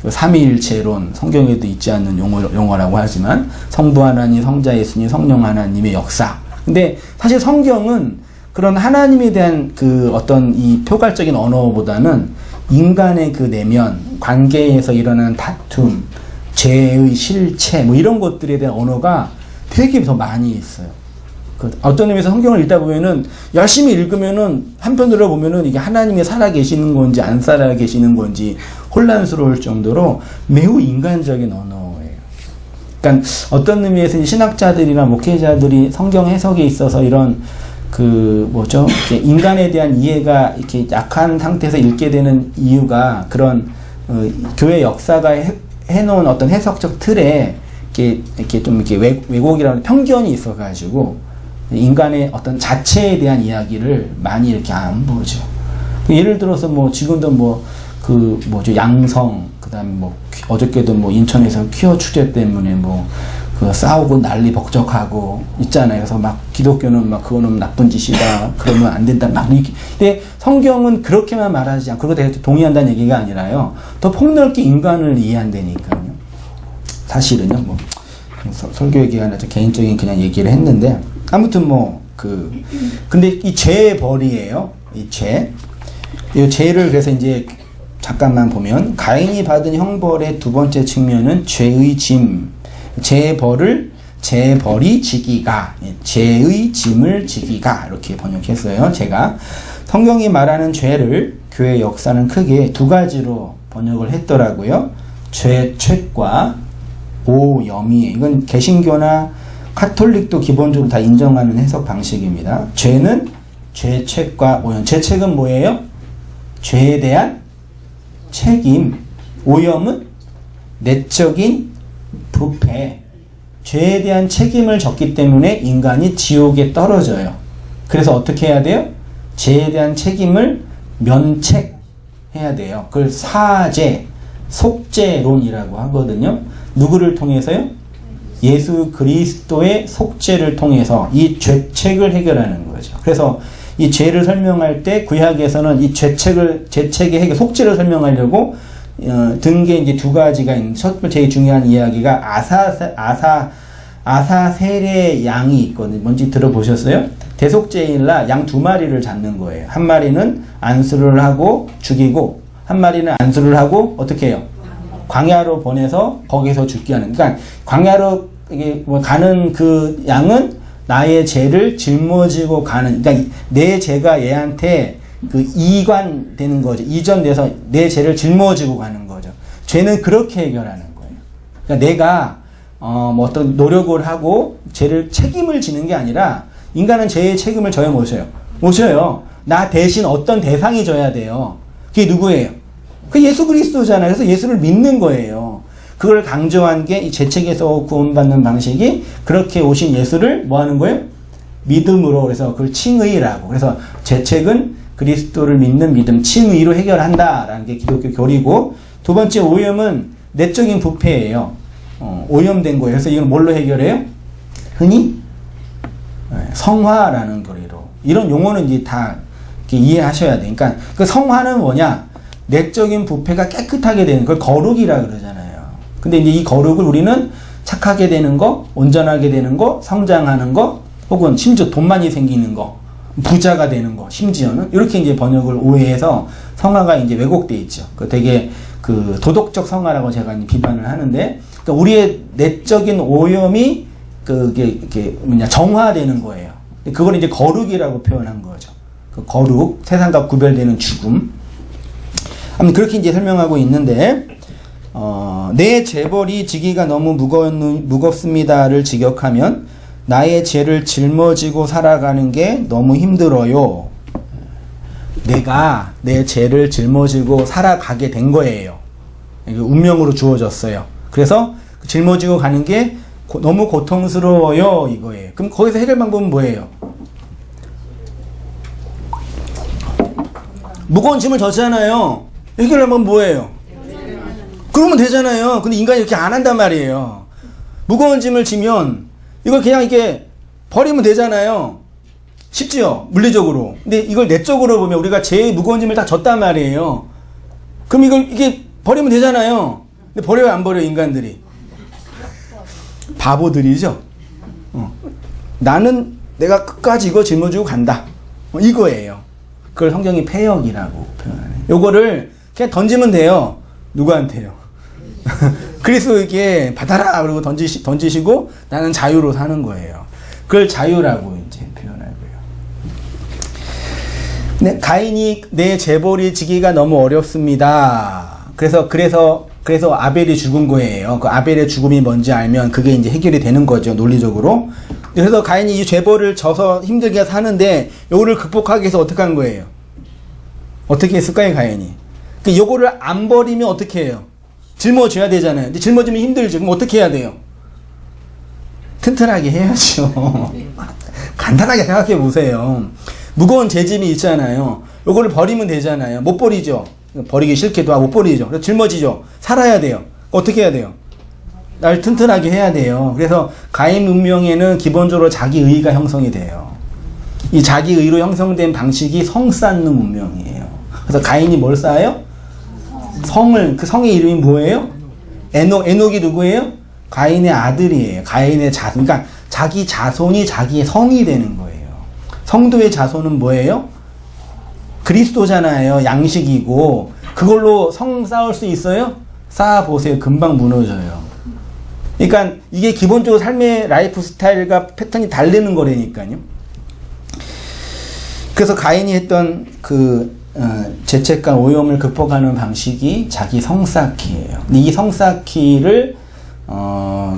삼위일체론, 성경에도 있지 않는 용어라고 하지만 성부 하나님, 성자 예수님, 성령 하나님의 역사. 근데 사실 성경은 그런 하나님에 대한 그 어떤 이 표괄적인 언어보다는 인간의 그 내면, 관계에서 일어나는 다툼, 죄의 실체, 뭐 이런 것들에 대한 언어가 되게 더 많이 있어요. 어떤 의미에서 성경을 읽다 보면은, 열심히 읽으면은, 한편으로 보면은 이게 하나님이 살아 계시는 건지 안 살아 계시는 건지 혼란스러울 정도로 매우 인간적인 언어예요. 그러니까 어떤 의미에서 신학자들이나 목회자들이 성경 해석에 있어서 이런 인간에 대한 이해가 이렇게 약한 상태에서 읽게 되는 이유가 그런, 교회 역사가 해놓은 어떤 해석적 틀에 이렇게 좀 이렇게 왜곡이라는 편견이 있어가지고 인간의 어떤 자체에 대한 이야기를 많이 이렇게 안 보죠. 예를 들어서 뭐 지금도 양성, 그다음에 어저께도 인천에서 퀴어 축제 때문에 싸우고 난리 법적하고 있잖아요. 그래서 기독교는 그거는 나쁜 짓이다, 그러면 안 된다, 이렇게. 근데 성경은 그렇게만 말하지 않고, 그거 내가 동의한다는 얘기가 아니라요, 더 폭넓게 인간을 이해한다니까요. 사실은요, 설교 기간에 개인적인 그냥 얘기를 했는데, 아무튼 근데 이 죄의 벌이에요. 이 죄를 그래서 이제 잠깐만 보면, 가인이 받은 형벌의 두 번째 측면은 죄의 짐, 죄벌이 지기가, 죄의 짐을 지기가, 이렇게 번역했어요. 제가 성경이 말하는 죄를 교회 역사는 크게 두 가지로 번역을 했더라고요. 죄책과 오염이에요. 이건 개신교나 카톨릭도 기본적으로 다 인정하는 해석 방식입니다. 죄는 죄책과 오염. 죄책은 뭐예요? 죄에 대한 책임. 오염은 내적인 부패. 죄에 대한 책임을 졌기 때문에 인간이 지옥에 떨어져요. 그래서 어떻게 해야 돼요? 죄에 대한 책임을 면책해야 돼요. 그걸 사죄, 속죄론이라고 하거든요. 누구를 통해서요? 예수 그리스도의 속죄를 통해서 이 죄책을 해결하는 거죠. 그래서 이 죄를 설명할 때 구약에서는 이 죄책의 해결, 속죄를 설명하려고 든게 이제 두 가지가 있는, 첫 번째 제일 중요한 이야기가 아사셀의 양이 있거든요. 뭔지 들어보셨어요? 대속죄일날 양 두 마리를 잡는 거예요. 한 마리는 안수를 하고 죽이고, 한 마리는 안수를 하고 어떻게 해요? 광야로 보내서 거기서 죽게 하는. 그러니까 광야로 가는 그 양은 나의 죄를 짊어지고 가는, 그러니까 내 죄가 얘한테 이관되는 거죠. 이전돼서 내 죄를 짊어지고 가는 거죠. 죄는 그렇게 해결하는 거예요. 그러니까 내가 어떤 노력을 하고 죄를 책임을 지는 게 아니라, 인간은 죄의 책임을 져야 모셔요. 나 대신 어떤 대상이 져야 돼요. 그게 누구예요? 그 예수 그리스도잖아요. 그래서 예수를 믿는 거예요. 그걸 강조한 게 이 죄책에서 구원받는 방식이, 그렇게 오신 예수를 뭐 하는 거예요? 믿음으로. 그래서 그걸 칭의라고. 그래서 죄책은 그리스도를 믿는 믿음, 칭의로 해결한다라는 게 기독교 교리고, 두 번째 오염은 내적인 부패예요. 오염된 거예요. 그래서 이건 뭘로 해결해요? 흔히 성화라는 거리로. 이런 용어는 이제 다 이렇게 이해하셔야 돼. 그러니까 그 성화는 뭐냐? 내적인 부패가 깨끗하게 되는 걸 거룩이라 그러잖아요. 근데 이제 이 거룩을 우리는 착하게 되는 거, 온전하게 되는 거, 성장하는 거, 혹은 심지어 돈 많이 생기는 거, 부자가 되는 거, 심지어는 이렇게 이제 번역을 오해해서 성화가 이제 왜곡돼 있죠. 되게 도덕적 성화라고 제가 비판을 하는데, 그러니까 우리의 내적인 오염이 정화되는 거예요. 그걸 이제 거룩이라고 표현한 거죠. 그 거룩, 세상과 구별되는 죽음. 아무튼 그렇게 이제 설명하고 있는데, 내 재벌이 지기가 너무 무겁습니다를 직역하면 나의 죄를 짊어지고 살아가는 게 너무 힘들어요. 내가 내 죄를 짊어지고 살아가게 된 거예요. 운명으로 주어졌어요. 그래서 짊어지고 가는 게 너무 고통스러워요 이거예요. 그럼 거기서 해결 방법은 뭐예요? 무거운 짐을 졌잖아요. 해결 방법은 뭐예요? 그러면 되잖아요. 근데 인간이 이렇게 안 한단 말이에요. 무거운 짐을 지면 이걸 그냥 이렇게 버리면 되잖아요. 쉽지요? 물리적으로. 근데 이걸 내적으로 보면 우리가 제일 무거운 짐을 다 졌단 말이에요. 그럼 이게 버리면 되잖아요. 근데 버려요, 안 버려요, 인간들이? 바보들이죠? 나는 내가 끝까지 이거 짊어지고 간다. 이거예요. 그걸 성경이 패역이라고 표현하네요. 요거를 그냥 던지면 돼요. 누구한테요? 그리스도에게 받아라! 그리고 던지시고 나는 자유로 사는 거예요. 그걸 자유라고 이제 표현하고요. 네, 가인이 내 재벌이 지기가 너무 어렵습니다. 그래서 아벨이 죽은 거예요. 그 아벨의 죽음이 뭔지 알면 그게 이제 해결이 되는 거죠, 논리적으로. 그래서 가인이 이 재벌을 져서 힘들게 사는데 요거를 극복하기 위해서 어떻게 한 거예요? 어떻게 했을까요, 가인이? 요거를 안 버리면 어떻게 해요? 짊어져야 되잖아요. 근데 짊어지면 힘들죠. 그럼 어떻게 해야 돼요? 튼튼하게 해야죠. 간단하게 생각해 보세요. 무거운 재짐이 있잖아요. 요거를 버리면 되잖아요. 못 버리죠. 버리기 싫기도 하고 못 버리죠. 그래서 짊어지죠. 살아야 돼요. 어떻게 해야 돼요? 날 튼튼하게 해야 돼요. 그래서 가인 문명에는 기본적으로 자기 의가 형성이 돼요. 이 자기 의로 형성된 방식이 성 쌓는 문명이에요. 그래서 가인이 뭘 쌓아요? 성을, 그 성의 이름이 뭐예요? 에녹이 누구예요? 가인의 아들이에요. 가인의 자손. 그러니까 자기 자손이 자기의 성이 되는 거예요. 성도의 자손은 뭐예요? 그리스도잖아요. 양식이고. 그걸로 성 쌓을 수 있어요? 쌓아보세요. 금방 무너져요. 그러니까 이게 기본적으로 삶의 라이프 스타일과 패턴이 다르는 거라니까요. 그래서 가인이 했던 죄책감, 오염을 극복하는 방식이 자기 성쌓기예요. 이 성쌓기를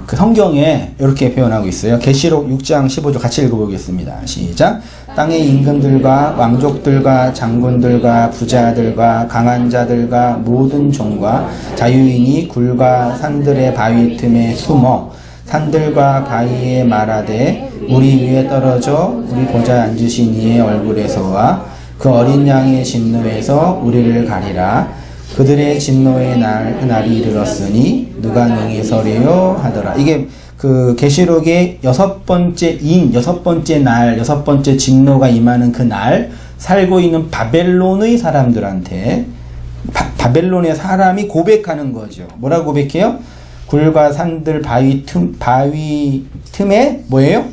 그 성경에 이렇게 표현하고 있어요. 계시록 6장 15절 같이 읽어보겠습니다. 시작. 땅의 임금들과 왕족들과 장군들과 부자들과 강한 자들과 모든 종과 자유인이 굴과 산들의 바위 틈에 숨어 산들과 바위에 말하되 우리 위에 떨어져 우리 보좌 앉으신 이의 얼굴에서와 그 어린 양의 진노에서 우리를 가리라. 그들의 진노의 날이 이르렀으니 누가 능히 서리요 하더라. 이게 그 계시록의 여섯 번째 날, 여섯 번째 진노가 임하는 그 날 살고 있는 바벨론의 사람들한테 바벨론의 사람이 고백하는 거죠. 뭐라고 고백해요? 굴과 산들 바위 틈에 뭐예요?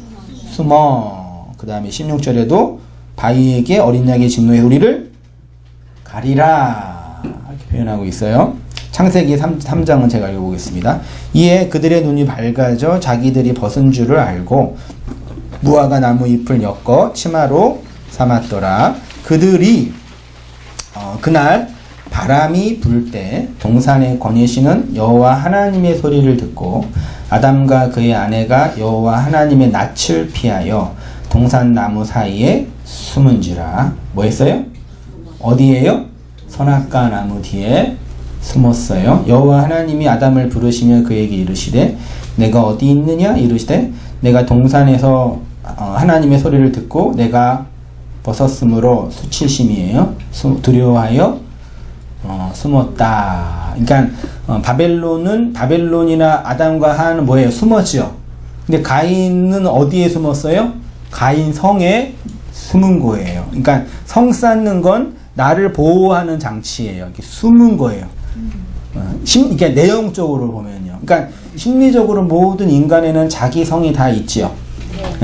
숨어. 그 다음에 16절에도 바위에게 어린 양의 진노에 우리를 가리라 이렇게 표현하고 있어요. 창세기 3장은 제가 읽어보겠습니다. 이에 그들의 눈이 밝아져 자기들이 벗은 줄을 알고 무화과 나무 잎을 엮어 치마로 삼았더라. 그들이 그날 바람이 불 때 동산에 거니시는 여호와 하나님의 소리를 듣고 아담과 그의 아내가 여호와 하나님의 낯을 피하여 동산 나무 사이에 숨은지라. 뭐 했어요? 어디에요? 선악과 나무 뒤에 숨었어요. 여호와 하나님이 아담을 부르시며 그에게 이르시되 내가 어디 있느냐? 이르시되 내가 동산에서 하나님의 소리를 듣고 내가 벗었으므로 수치심이에요. 두려워하여 숨었다. 그러니까 바벨론이나 아담과 하는 뭐예요? 숨었죠. 근데 가인은 어디에 숨었어요? 가인 성에 숨은 거예요. 그러니까 성 쌓는 건 나를 보호하는 장치예요. 이렇게 숨은 거예요. 그러니까 내용적으로 보면요. 그러니까 심리적으로 모든 인간에는 자기 성이 다 있지요.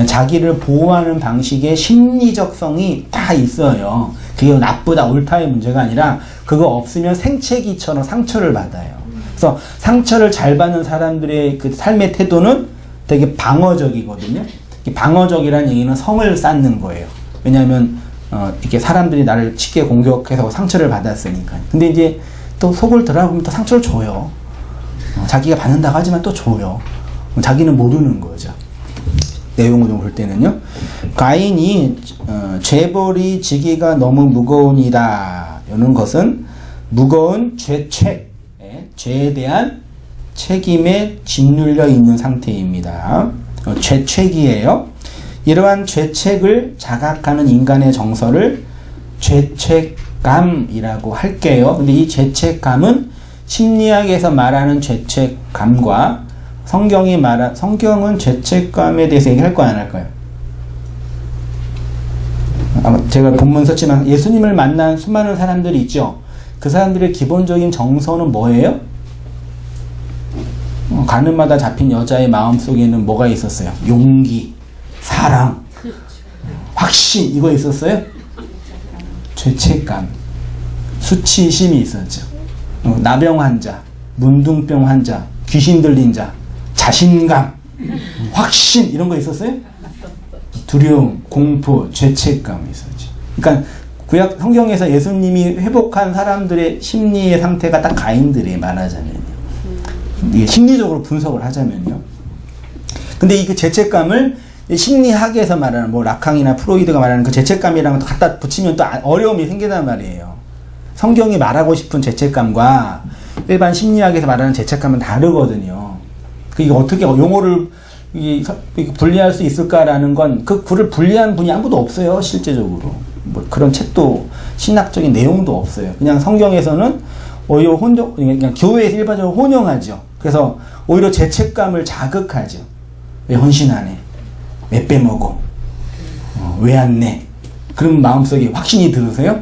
자기를 보호하는 방식의 심리적 성이 다 있어요. 그게 나쁘다 옳다의 문제가 아니라 그거 없으면 생채기처럼 상처를 받아요. 그래서 상처를 잘 받는 사람들의 그 삶의 태도는 되게 방어적이거든요. 방어적이라는 얘기는 성을 쌓는 거예요. 왜냐하면 이렇게 사람들이 나를 쉽게 공격해서 상처를 받았으니까. 근데 이제 또 속을 들어보면 또 상처를 줘요. 자기가 받는다고 하지만 또 줘요. 자기는 모르는 거죠. 내용을 좀 볼 때는요. 가인이 죄벌이 지기가 너무 무거우니라. 이런 것은 무거운 죄에 대한 책임에 짓눌려 있는 상태입니다. 죄책이에요. 이러한 죄책을 자각하는 인간의 정서를 죄책감이라고 할게요. 근데 이 죄책감은 심리학에서 말하는 죄책감과 성경은 죄책감에 대해서 얘기할 거야, 안 할까요? 아마 제가 본문 썼지만 예수님을 만난 수많은 사람들이 있죠. 그 사람들의 기본적인 정서는 뭐예요? 가는 마다 잡힌 여자의 마음속에는 뭐가 있었어요? 용기, 사랑, 확신, 이거 있었어요? 죄책감, 수치심이 있었죠. 나병 환자, 문둥병 환자, 귀신 들린 자, 자신감, 확신, 이런 거 있었어요? 두려움, 공포, 죄책감이 있었죠. 그러니까 구약 성경에서 예수님이 회복한 사람들의 심리의 상태가 딱 가인들이 말하자면요. 이게 심리적으로 분석을 하자면요. 근데 이 그 죄책감을 심리학에서 말하는 뭐 라캉이나 프로이드가 말하는 그 죄책감이랑 또 갖다 붙이면 또 어려움이 생긴단 말이에요. 성경이 말하고 싶은 죄책감과 일반 심리학에서 말하는 죄책감은 다르거든요. 이게 어떻게 용어를 분리할 수 있을까라는 건 그를 분리한 분이 아무도 없어요. 실제적으로 뭐 그런 책도 신학적인 내용도 없어요. 그냥 성경에서는 오히려 그냥 교회에서 일반적으로 혼용하죠. 그래서 오히려 죄책감을 자극하죠. 왜 헌신 안 해? 왜 빼먹어? 왜 안 내? 그럼 마음속에 확신이 들으세요?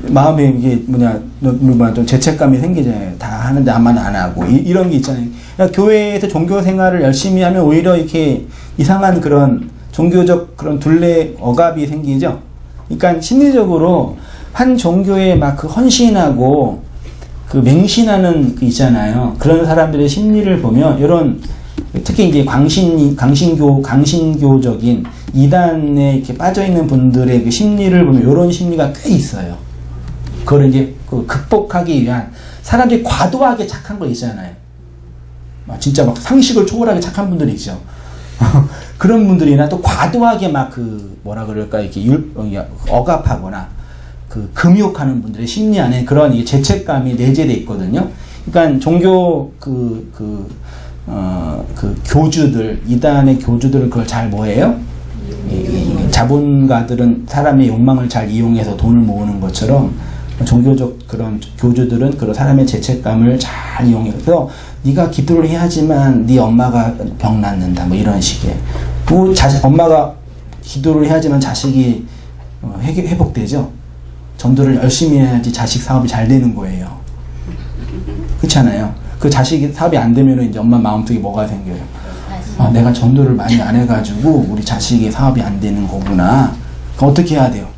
마음에 이게 좀 죄책감이 생기잖아요. 다 하는데 아만 안 하고 이런 게 있잖아요. 그러니까 교회에서 종교 생활을 열심히 하면 오히려 이렇게 이상한 그런 종교적 그런 둘레 억압이 생기죠. 그러니까 심리적으로 한 종교에 막 그 헌신하고 그 맹신하는 그 있잖아요. 그런 사람들의 심리를 보면 이런 특히 이제 강신교적인 이단에 이렇게 빠져 있는 분들의 그 심리를 보면 이런 심리가 꽤 있어요. 그걸 이제 극복하기 위한 사람들이 과도하게 착한 거 있잖아요. 진짜 막 상식을 초월하게 착한 분들이 있죠. 그런 분들이나 또 과도하게 막 뭐라 그럴까 이렇게 억압하거나 금욕하는 분들의 심리 안에 그런 이 죄책감이 내재되어 있거든요. 그러니까 종교 교주들, 이단의 교주들은 그걸 잘 뭐해요? 자본가들은 사람의 욕망을 잘 이용해서 돈을 모으는 것처럼 종교적 그런 교주들은 그런 사람의 죄책감을 잘 이용해서 네가 기도를 해야지만 네 엄마가 병 낫는다 뭐 이런 식의 또 엄마가 기도를 해야지만 자식이 회복되죠. 전도를 열심히 해야지 자식 사업이 잘 되는 거예요. 그렇잖아요. 그 자식이 사업이 안 되면 이제 엄마 마음속에 뭐가 생겨요? 내가 전도를 많이 안 해가지고 우리 자식이 사업이 안 되는 거구나. 그럼 어떻게 해야 돼요?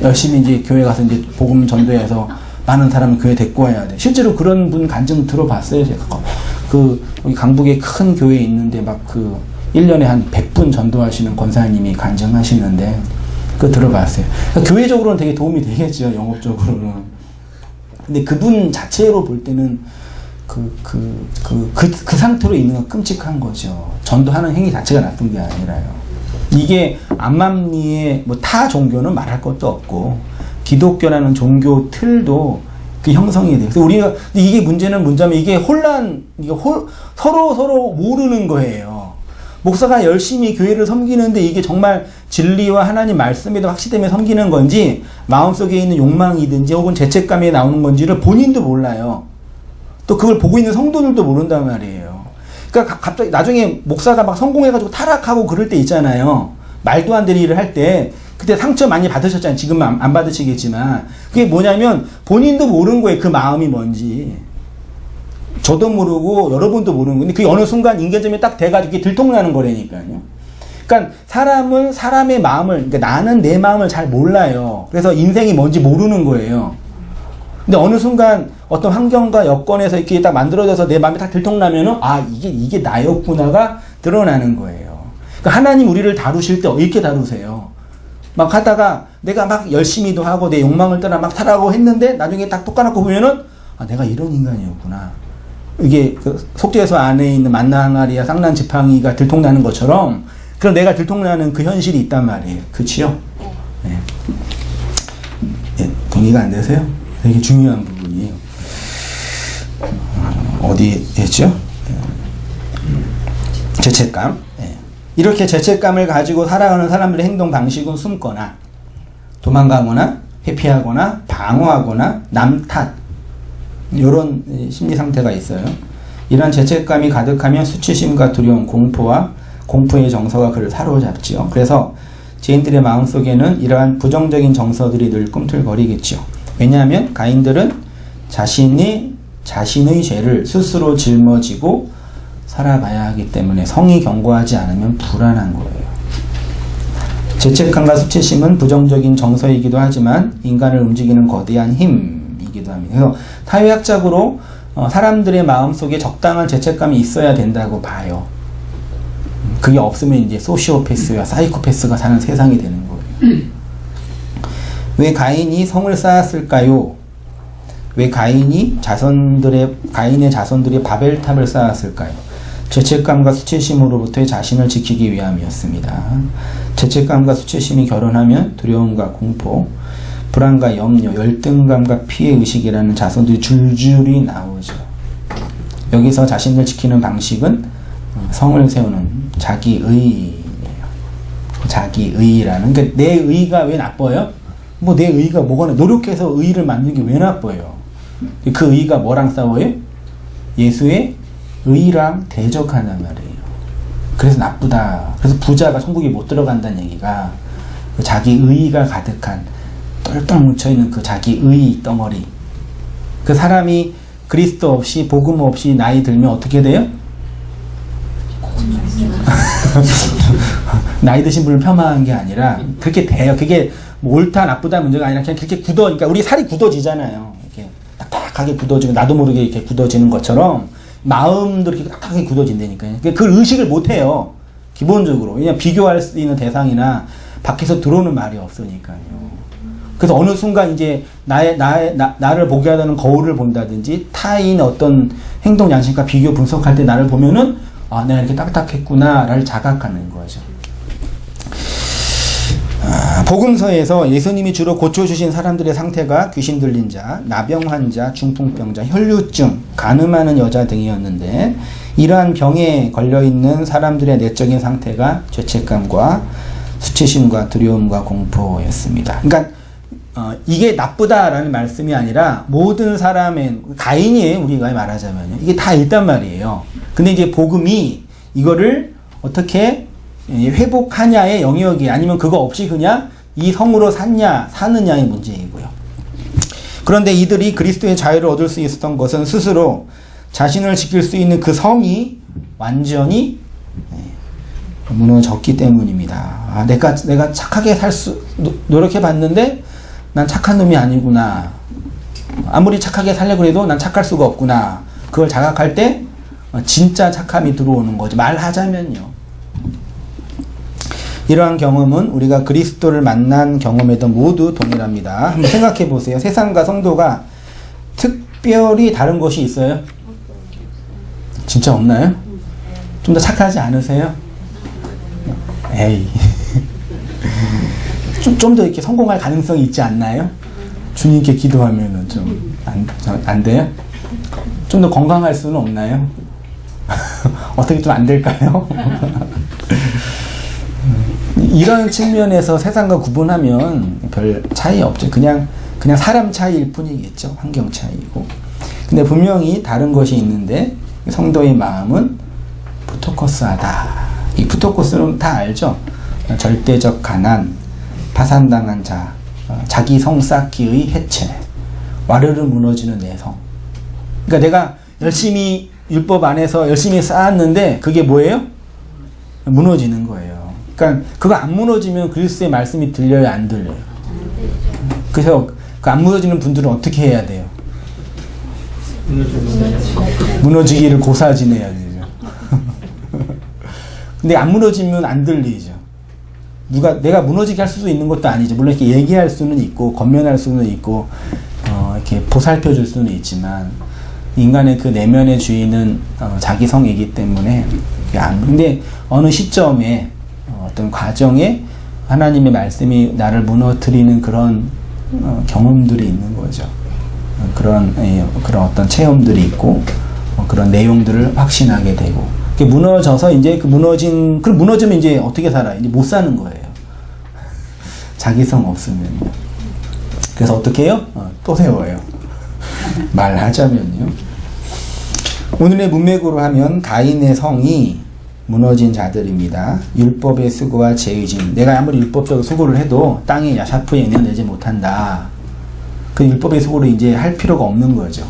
열심히 이제 교회 가서 이제 복음 전도해서 많은 사람을 교회 데리고 와야 돼. 실제로 그런 분 간증 들어봤어요. 제가 여기 강북에 큰 교회에 있는데 1년에 한 100분 전도하시는 권사님이 간증하시는데 그거 들어봤어요. 그러니까 교회적으로는 되게 도움이 되겠죠. 영업적으로는. 근데 그분 자체로 볼 때는 그 상태로 있는 건 끔찍한 거죠. 전도하는 행위 자체가 나쁜 게 아니라요. 이게 암암리의 타 종교는 말할 것도 없고 기독교라는 종교 틀도 그 형성이 돼요. 그래서 우리가 이게 문제는 뭐냐면 이게 서로 모르는 거예요. 목사가 열심히 교회를 섬기는데 이게 정말 진리와 하나님 말씀에도 확신 때문에 섬기는 건지 마음속에 있는 욕망이든지 혹은 죄책감이 나오는 건지를 본인도 몰라요. 또 그걸 보고 있는 성도들도 모른단 말이에요. 그러니까 갑자기 나중에 목사가 막 성공해가지고 타락하고 그럴 때 있잖아요. 말도 안 되는 일을 할 때 그때 상처 많이 받으셨잖아요. 지금은 안 받으시겠지만 그게 뭐냐면 본인도 모르는 거예요. 그 마음이 뭔지. 저도 모르고 여러분도 모르는 건데 그게 어느 순간 인간점이 딱 돼가지고 들통나는 거라니까요. 그러니까 사람은 사람의 마음을 그러니까 나는 내 마음을 잘 몰라요. 그래서 인생이 뭔지 모르는 거예요. 근데 어느 순간 어떤 환경과 여건에서 이렇게 딱 만들어져서 내 마음이 딱 들통나면은 이게 나였구나가 드러나는 거예요. 그러니까 하나님 우리를 다루실 때 이렇게 다루세요. 막 하다가 내가 막 열심히도 하고 내 욕망을 따라 막 살아가고 했는데 나중에 딱 똑 까놓고 보면은 내가 이런 인간이었구나. 이게 그 속죄소 안에 있는 만나 항아리와 쌍난 지팡이가 들통나는 것처럼 그럼 내가 들통나는 그 현실이 있단 말이에요. 그치요? 네. 네, 동의가 안 되세요? 되게 중요한 부분이에요. 어디에 있죠? 죄책감. 네. 이렇게 죄책감을 가지고 살아가는 사람들의 행동 방식은 숨거나 도망가거나 회피하거나 방어하거나 남 탓 이런 심리 상태가 있어요. 이러한 죄책감이 가득하면 수치심과 두려움, 공포의 정서가 그를 사로잡지요. 그래서 죄인들의 마음속에는 이러한 부정적인 정서들이 늘 꿈틀거리겠죠. 왜냐하면 가인들은 자신의 죄를 스스로 짊어지고 살아가야 하기 때문에 성이 견고하지 않으면 불안한 거예요. 죄책감과 수치심은 부정적인 정서이기도 하지만 인간을 움직이는 거대한 힘이기도 합니다. 그래서 사회학적으로 사람들의 마음속에 적당한 죄책감이 있어야 된다고 봐요. 그게 없으면 이제 소시오패스와 사이코패스가 사는 세상이 되는 거예요. 왜 가인이 성을 쌓았을까요? 왜 가인의 자손들이 바벨탑을 쌓았을까요? 죄책감과 수치심으로부터의 자신을 지키기 위함이었습니다. 죄책감과 수치심이 결혼하면 두려움과 공포, 불안과 염려, 열등감과 피해의식이라는 자손들이 줄줄이 나오죠. 여기서 자신을 지키는 방식은 성을 세우는 자기의예요. 자기의라는, 그러니까 내 의가 왜 나빠요? 뭐 내 의가 뭐가 노력해서 의를 만드는 게 왜 나빠요? 그 의가 뭐랑 싸워요? 예수의 의랑 대적하는 말이에요. 그래서 나쁘다. 그래서 부자가 천국에 못 들어간다는 얘기가 그 자기 의가 가득한 똘똘 뭉쳐있는 그 자기 의 덩어리. 그 사람이 그리스도 없이 복음 없이 나이 들면 어떻게 돼요? 나이 드신 분을 폄하한 게 아니라 그렇게 돼요. 그게 뭐 옳다 나쁘다 문제가 아니라 그냥 그렇게 그러니까 우리 살이 굳어지잖아요. 이렇게 딱딱하게 굳어지고 나도 모르게 이렇게 굳어지는 것처럼 마음도 이렇게 딱딱하게 굳어진다니까요. 그걸 의식을 못 해요. 기본적으로. 왜냐면 비교할 수 있는 대상이나 밖에서 들어오는 말이 없으니까요. 그래서 어느 순간 이제 나를 보게 하는 거울을 본다든지 타인의 어떤 행동 양식과 비교 분석할 때 나를 보면은 아, 내가 이렇게 딱딱했구나를 자각하는 거죠. 복음서에서 예수님이 주로 고쳐주신 사람들의 상태가 귀신 들린 자, 나병 환자, 중풍병자, 혈류증, 간음하는 여자 등이었는데 이러한 병에 걸려있는 사람들의 내적인 상태가 죄책감과 수치심과 두려움과 공포였습니다. 그러니까 이게 나쁘다라는 말씀이 아니라 모든 사람의 가인이에요. 우리가 말하자면 이게 다 있단 말이에요. 근데 이제 복음이 이거를 어떻게 회복하냐의 영역이 아니면 그거 없이 그냥 이 성으로 사느냐의 문제이고요. 그런데 이들이 그리스도의 자유를 얻을 수 있었던 것은 스스로 자신을 지킬 수 있는 그 성이 완전히 무너졌기 때문입니다. 내가 착하게 노력해 봤는데 난 착한 놈이 아니구나. 아무리 착하게 살려고 해도 난 착할 수가 없구나. 그걸 자각할 때 진짜 착함이 들어오는 거죠. 말하자면요. 이러한 경험은 우리가 그리스도를 만난 경험에도 모두 동일합니다. 한번 생각해 보세요. 세상과 성도가 특별히 다른 것이 있어요? 진짜 없나요? 좀 더 착하지 않으세요? 에이. 좀 더 이렇게 성공할 가능성이 있지 않나요? 주님께 기도하면은 안 돼요? 좀 더 건강할 수는 없나요? 어떻게 좀 안 될까요? 이런 측면에서 세상과 구분하면 별 차이 없죠. 그냥 사람 차이일 뿐이겠죠. 환경 차이고. 근데 분명히 다른 것이 있는데 성도의 마음은 부토코스하다. 이 부토코스는 다 알죠. 절대적 가난, 파산당한 자, 자기 성 쌓기의 해체, 와르르 무너지는 내성. 그러니까 내가 열심히 율법 안에서 열심히 쌓았는데 그게 뭐예요? 무너지는 거예요. 그러니까 그거 안 무너지면 그리스도의 말씀이 들려요, 안 들려요? 그래서 그 안 무너지는 분들은 어떻게 해야 돼요? 무너지기를 고사지내야 되죠. 근데 안 무너지면 안 들리죠. 내가 무너지게 할 수도 있는 것도 아니죠. 물론 이렇게 얘기할 수는 있고, 권면할 수는 있고, 이렇게 보살펴 줄 수는 있지만, 인간의 그 내면의 주인은 자기성이기 때문에 근데 어느 시점에 어떤 과정에 하나님의 말씀이 나를 무너뜨리는 그런 경험들이 있는 거죠. 그런 어떤 체험들이 있고 그런 내용들을 확신하게 되고 무너져서 이제 무너지면 이제 어떻게 살아요? 이제 못 사는 거예요. 자기성 없으면요. 그래서 어떻게 해요? 또 세워요. 말하자면요. 오늘의 문맥으로 하면 가인의 성이 무너진 자들입니다. 율법의 수고와 죄의심. 내가 아무리 율법적으로 수고를 해도 땅에 야샤프에 내내지 못한다. 그 율법의 수고를 이제 할 필요가 없는 거죠.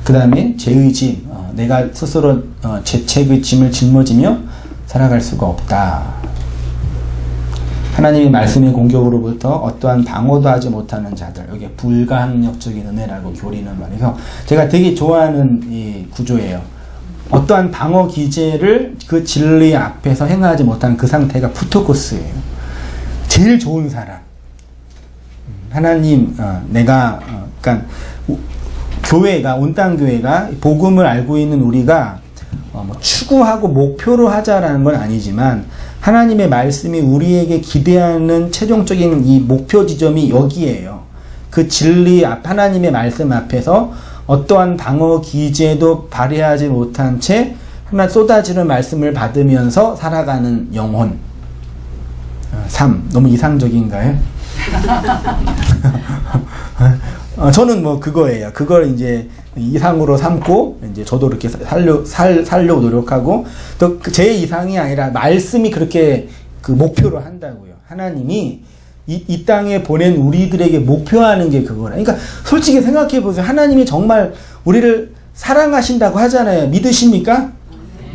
그 다음에 죄의심. 내가 스스로 죄책의 짐을 짊어지며 살아갈 수가 없다. 하나님의 말씀의 공격으로부터 어떠한 방어도 하지 못하는 자들. 여기 불가항력적인 은혜라고 교리는 말이에요. 제가 되게 좋아하는 이 구조예요. 어떠한 방어 기제를 그 진리 앞에서 행하지 못하는 그 상태가 푸토코스예요. 제일 좋은 사람. 하나님, 그러니까 교회가 온땅 교회가 복음을 알고 있는 우리가 추구하고 목표로 하자라는 건 아니지만 하나님의 말씀이 우리에게 기대하는 최종적인 이 목표 지점이 여기에요. 그 진리 앞 하나님의 말씀 앞에서 어떠한 방어 기제도 발휘하지 못한 채 하나 쏟아지는 말씀을 받으면서 살아가는 영혼. 삶. 너무 이상적인가요? 저는 뭐 그거예요. 그걸 이제 이상으로 삼고 이제 저도 이렇게 살려고 노력하고 또 제 이상이 아니라 말씀이 그렇게 그 목표로 한다고요. 하나님이 이 땅에 보낸 우리들에게 목표하는 게 그거라. 그러니까 솔직히 생각해 보세요. 하나님이 정말 우리를 사랑하신다고 하잖아요. 믿으십니까?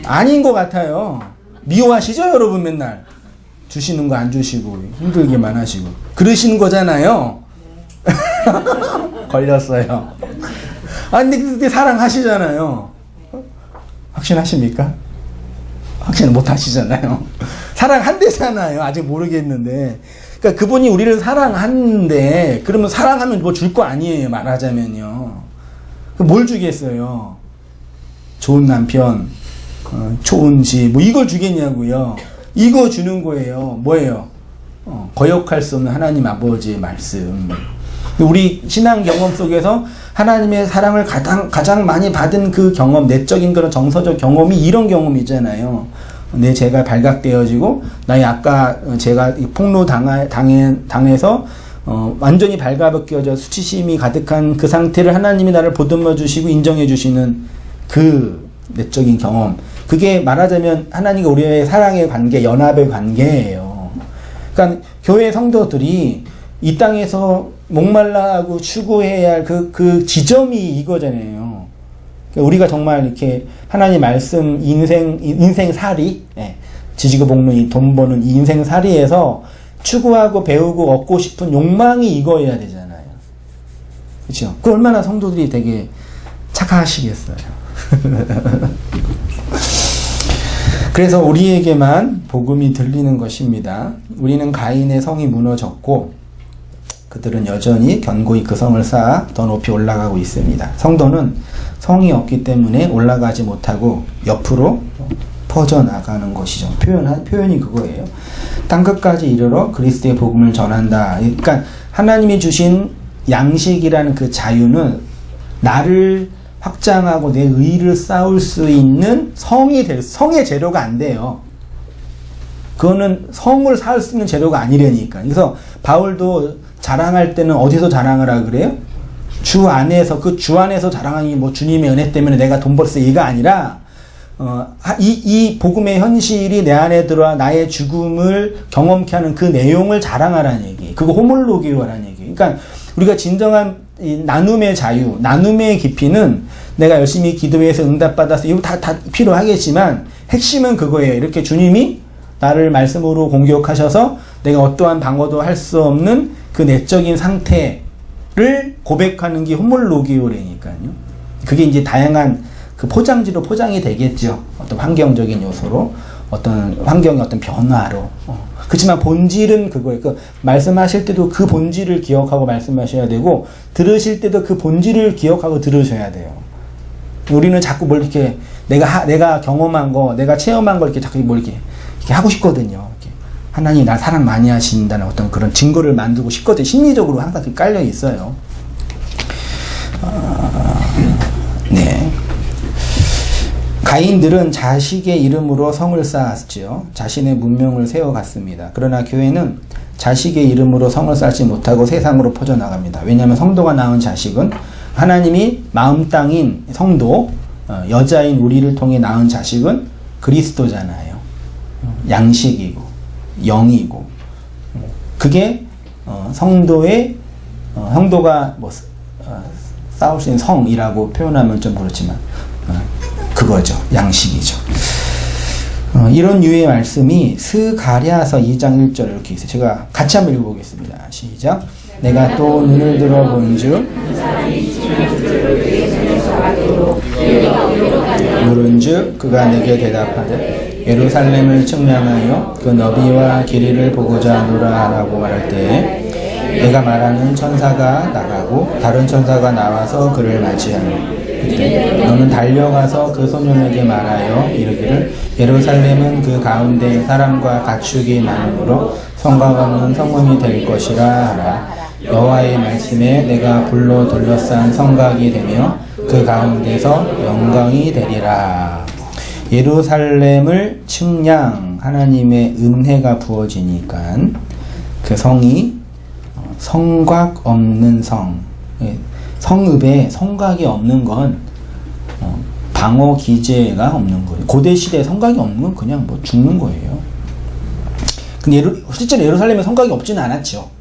아닌 것 같아요. 미워하시죠, 여러분? 맨날 주시는 거 안 주시고 힘들게만 하시고 그러시는 거잖아요. 걸렸어요. 근데 사랑하시잖아요. 확신하십니까? 확신 못 하시잖아요. 사랑한대잖아요. 아직 모르겠는데. 그러니까 그분이 우리를 사랑하는데, 그러면 사랑하면 뭐 줄 거 아니에요. 말하자면요. 뭘 주겠어요? 좋은 남편, 좋은 집, 뭐 이걸 주겠냐고요. 이거 주는 거예요. 뭐예요? 거역할 수 없는 하나님 아버지의 말씀. 우리 신앙 경험 속에서 하나님의 사랑을 가장 많이 받은 그 경험, 내적인 그런 정서적 경험이 이런 경험이잖아요. 내 죄가 발각되어지고 나의 아까 제가 폭로 당해서 완전히 발가벗겨져 수치심이 가득한 그 상태를 하나님이 나를 보듬어 주시고 인정해 주시는 그 내적인 경험. 그게 말하자면 하나님과 우리의 사랑의 관계, 연합의 관계예요. 그러니까 교회 성도들이 이 땅에서 목말라하고 추구해야 할 그 지점이 이거잖아요. 그러니까 우리가 정말 이렇게 하나님 말씀 인생살이, 지지고 볶는 이 돈 버는 이 인생살이에서 추구하고 배우고 얻고 싶은 욕망이 이거여야 되잖아요. 그렇죠? 그 얼마나 성도들이 되게 착하시겠어요. 그래서 우리에게만 복음이 들리는 것입니다. 우리는 가인의 성이 무너졌고 그들은 여전히 견고히 그 성을 쌓아 더 높이 올라가고 있습니다. 성도는 성이 없기 때문에 올라가지 못하고 옆으로 퍼져나가는 것이죠. 표현이 그거예요. 땅끝까지 이르러 그리스도의 복음을 전한다. 그러니까 하나님이 주신 양식이라는 그 자유는 나를 확장하고 내 의의를 쌓을 수 있는 성의 재료가 안 돼요. 그거는 성을 쌓을 수 있는 재료가 아니라니까. 그래서 바울도 자랑할 때는 어디서 자랑을 하라 그래요? 주 안에서, 그 주 안에서 자랑하는 게 뭐 주님의 은혜 때문에 내가 돈 벌었어 이가 아니라 이 복음의 현실이 내 안에 들어와 나의 죽음을 경험케 하는 그 내용을 자랑하라는 얘기. 그거 호몰로기오라는 얘기. 그러니까 우리가 진정한 이 나눔의 자유, 나눔의 깊이는 내가 열심히 기도해서 응답받아서 이거 다 필요하겠지만 핵심은 그거예요. 이렇게 주님이 나를 말씀으로 공격하셔서 내가 어떠한 방어도 할 수 없는 그 내적인 상태를 고백하는 게 호몰로기오라니까요. 그게 이제 다양한 그 포장지로 포장이 되겠죠. 어떤 환경적인 요소로, 어떤 환경의 어떤 변화로. 그렇지만 본질은 그거예요. 그 말씀하실 때도 그 본질을 기억하고 말씀하셔야 되고, 들으실 때도 그 본질을 기억하고 들으셔야 돼요. 우리는 자꾸 뭘 이렇게 내가 경험한 거, 내가 체험한 걸 이렇게 자꾸 뭘 이렇게 하고 싶거든요. 이렇게 하나님 나 사랑 많이 하신다는 어떤 그런 증거를 만들고 싶거든요. 심리적으로 항상 깔려 있어요. 네. 가인들은 자식의 이름으로 성을 쌓았지요. 자신의 문명을 세워갔습니다. 그러나 교회는 자식의 이름으로 성을 쌓지 못하고 세상으로 퍼져나갑니다. 왜냐하면 성도가 낳은 자식은 하나님이 마음 땅인 성도, 여자인 우리를 통해 낳은 자식은 그리스도잖아요. 양식이고 영이고 그게 성도의 성도가 뭐 쌓을 수 있는 성이라고 표현하면 좀 그렇지만 그거죠. 양식이죠. 이런 유의 말씀이 스가랴서 2장 1절 이렇게 있어요. 제가 같이 한번 읽어보겠습니다. 시작. 내가 또 눈을 들어본 즉 물은즉 그가 내게 대답하되 예루살렘을 측량하여 그 너비와 길이를 보고자 하노라 라고 말할 때에 내가 말하는 천사가 나가고 다른 천사가 나와서 그를 맞이하며 너는 달려가서 그 소년에게 말하여 이르기를 예루살렘은 그 가운데 사람과 가축이 많으므로 성곽 없는 성읍이 될 것이라 하라. 여호와의 말씀에 내가 불로 둘러싼 성곽이 되며 그 가운데서 영광이 되리라. 예루살렘을 측량, 하나님의 은혜가 부어지니까 그 성이 성곽 없는 성, 성읍에 성곽이 없는 건 방어 기제가 없는 거예요. 고대 시대에 성곽이 없는 건 그냥 뭐 죽는 거예요. 근데 실제로 예루살렘에 성곽이 없지는 않았죠.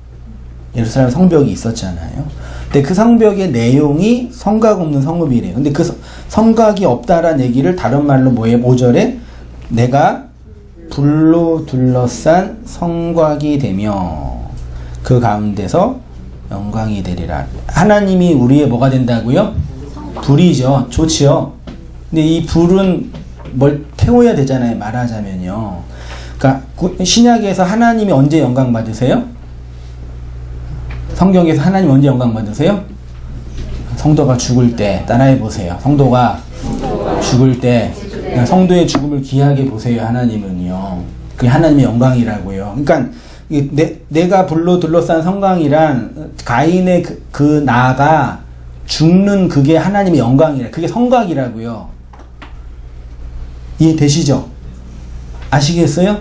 예루살렘 성벽이 있었잖아요. 근데 그 성벽의 내용이 성곽 없는 성읍이래요. 근데 그 성곽이 없다라는 얘기를 다른 말로 뭐예요? 5절에 내가 불로 둘러싼 성곽이 되며 그 가운데서 영광이 되리라. 하나님이 우리의 뭐가 된다고요? 불이죠. 좋지요. 근데 이 불은 뭘 태워야 되잖아요. 말하자면요. 그러니까 신약에서 하나님이 언제 영광 받으세요? 성경에서 하나님 언제 영광 받으세요? 성도가 죽을 때. 따라해 보세요. 성도가 죽을 때 성도의 죽음을 귀하게 보세요. 하나님은요. 그게 하나님의 영광이라고요. 그러니까 내가 불로 둘러싼 성곽이란 가인의 그 나가 죽는 그게 하나님의 영광이라. 그게 성곽이라고요. 이해되시죠? 아시겠어요?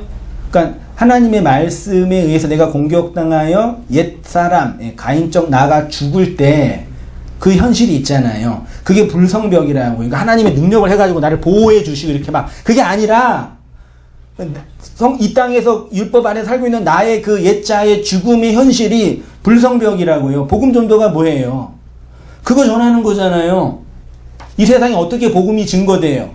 그러니까 하나님의 말씀에 의해서 내가 공격당하여 옛사람, 가인적 나가 죽을 때 그 현실이 있잖아요. 그게 불성벽이라고. 그러니까 하나님의 능력을 해가지고 나를 보호해 주시고 이렇게 막. 그게 아니라 이 땅에서 율법 안에 살고 있는 나의 그 옛자의 죽음의 현실이 불성벽이라고요. 복음 전도가 뭐예요? 그거 전하는 거잖아요. 이 세상에 어떻게 복음이 증거돼요?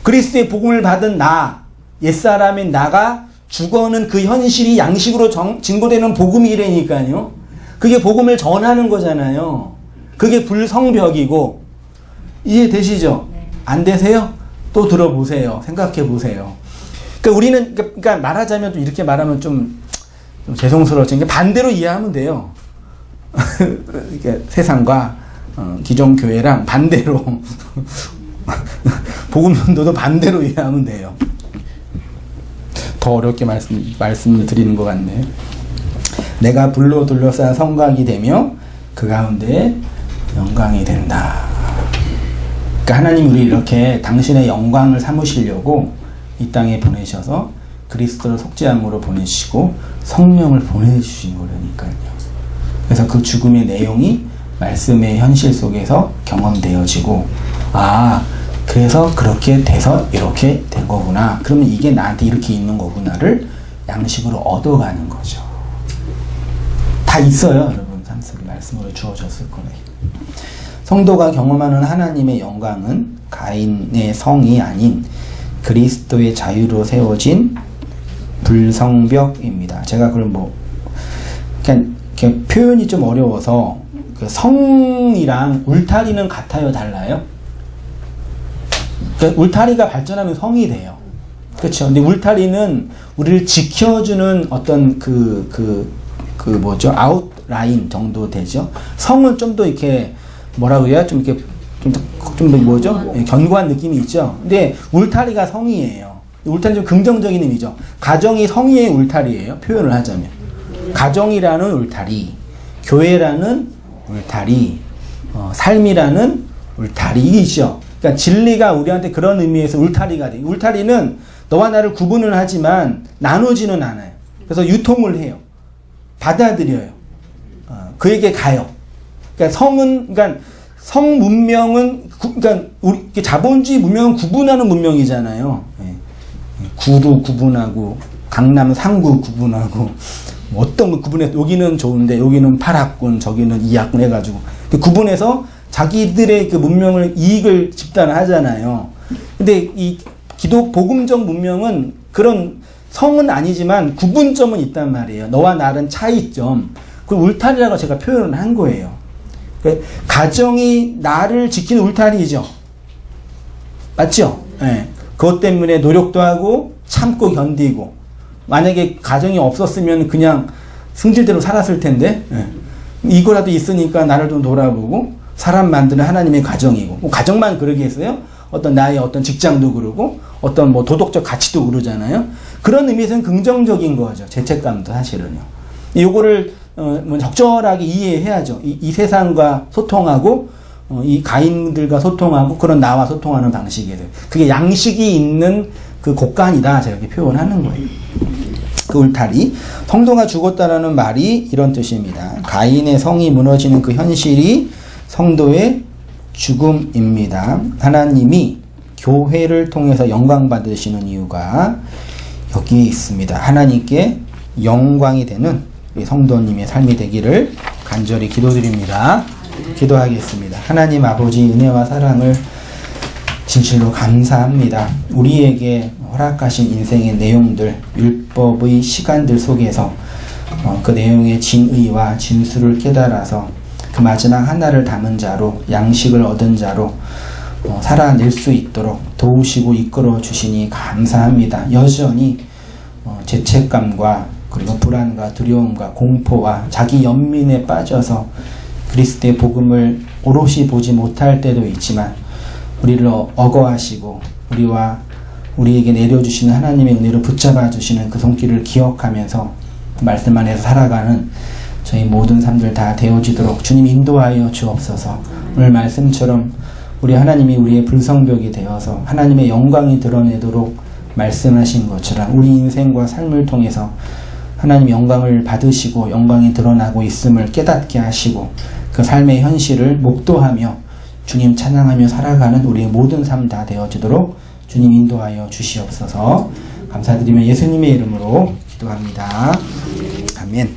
그리스도의 복음을 받은 나, 옛사람인 나가 죽어는 그 현실이 양식으로 증거되는 복음이라니까요. 그게 복음을 전하는 거잖아요. 그게 불성벽이고. 이해되시죠? 안 되세요? 또 들어보세요. 생각해 보세요. 그러니까 우리는, 그러니까 말하자면 좀 이렇게 말하면 좀 죄송스러워지는 게 반대로 이해하면 돼요. 세상과 기존 교회랑 반대로 복음 전도도 반대로 이해하면 돼요. 더 어렵게 말씀을 드리는 것 같네요. 내가 불로 둘러싼 성곽이 되며 그 가운데 영광이 된다. 그러니까 하나님 우리 이렇게 당신의 영광을 삼으시려고 이 땅에 보내셔서 그리스도를 속죄함으로 보내시고 성령을 보내주신 거라니까요. 그래서 그 죽음의 내용이 말씀의 현실 속에서 경험되어지고, 그래서 그렇게 돼서 이렇게 된 거구나. 그러면 이게 나한테 이렇게 있는 거구나를 양식으로 얻어가는 거죠. 다 있어요, 여러분. 삶 속에 말씀으로 주어졌을 거예요. 성도가 경험하는 하나님의 영광은 가인의 성이 아닌 그리스도의 자유로 세워진 불성벽입니다. 제가 그럼 그냥 표현이 좀 어려워서 그 성이랑 울타리는 같아요, 달라요? 그러니까 울타리가 발전하면 성이 돼요. 그렇죠? 근데 울타리는 우리를 지켜주는 어떤 아웃라인 정도 되죠. 성은 좀 더 이렇게 뭐라고 해야 좀 이렇게 좀 더 좀 더 뭐죠? 견고한 느낌이 있죠. 근데 울타리가 성이에요. 울타리 좀 긍정적인 의미죠. 가정이 성의의 울타리예요. 표현을 하자면 가정이라는 울타리, 교회라는 울타리, 삶이라는 울타리이죠. 그러니까 진리가 우리한테 그런 의미에서 울타리가 돼요. 울타리는 너와 나를 구분을 하지만 나누지는 않아요. 그래서 유통을 해요. 받아들여요. 그에게 가요. 그러니까 그러니까 성 문명은, 그러니까 우리 자본주의 문명은 구분하는 문명이잖아요. 구도 구분하고, 강남 상구 구분하고, 어떤 거 구분해서 여기는 좋은데 여기는 8학군, 저기는 2학군 해가지고 구분해서 자기들의 그 문명을 이익을 집단하잖아요. 근데 이 기독 복음적 문명은 그런 성은 아니지만 구분점은 있단 말이에요. 너와 나는 차이점. 그 울타리라고 제가 표현을 한 거예요. 가정이 나를 지키는 울타리이죠. 맞죠? 네. 그것 때문에 노력도 하고 참고 견디고, 만약에 가정이 없었으면 그냥 승질대로 살았을 텐데, 이거라도 있으니까 나를 좀 돌아보고 사람 만드는 하나님의 가정이고, 뭐 가정만 그러겠어요? 어떤 나의 어떤 직장도 그러고 어떤 뭐 도덕적 가치도 그러잖아요. 그런 의미에서는 긍정적인 거죠. 죄책감도 사실은요. 요거를 뭐 적절하게 이해해야죠. 이 세상과 소통하고 이 가인들과 소통하고 그런 나와 소통하는 방식이에요. 그게 양식이 있는 그 곳간이다. 제가 이렇게 표현하는 거예요. 그 울타리. 성도가 죽었다라는 말이 이런 뜻입니다. 가인의 성이 무너지는 그 현실이 성도의 죽음입니다. 하나님이 교회를 통해서 영광 받으시는 이유가 여기에 있습니다. 하나님께 영광이 되는 우리 성도님의 삶이 되기를 간절히 기도드립니다. 기도하겠습니다. 하나님 아버지 은혜와 사랑을 진실로 감사합니다. 우리에게 허락하신 인생의 내용들, 율법의 시간들 속에서 그 내용의 진의와 진수를 깨달아서 그 마지막 하나를 담은 자로, 양식을 얻은 자로 살아낼 수 있도록 도우시고 이끌어 주시니 감사합니다. 여전히 죄책감과 그리고 불안과 두려움과 공포와 자기 연민에 빠져서 그리스도의 복음을 오롯이 보지 못할 때도 있지만 우리를 어거하시고 우리에게 내려주시는 하나님의 은혜로 붙잡아 주시는 그 손길을 기억하면서 말씀 안에서 살아가는 저희 모든 삶들 다 되어지도록 주님 인도하여 주옵소서. 오늘 말씀처럼 우리 하나님이 우리의 불성벽이 되어서 하나님의 영광이 드러내도록 말씀하신 것처럼 우리 인생과 삶을 통해서 하나님 영광을 받으시고 영광이 드러나고 있음을 깨닫게 하시고 그 삶의 현실을 목도하며 주님 찬양하며 살아가는 우리의 모든 삶 다 되어지도록 주님 인도하여 주시옵소서. 감사드리며 예수님의 이름으로 기도합니다. 아멘.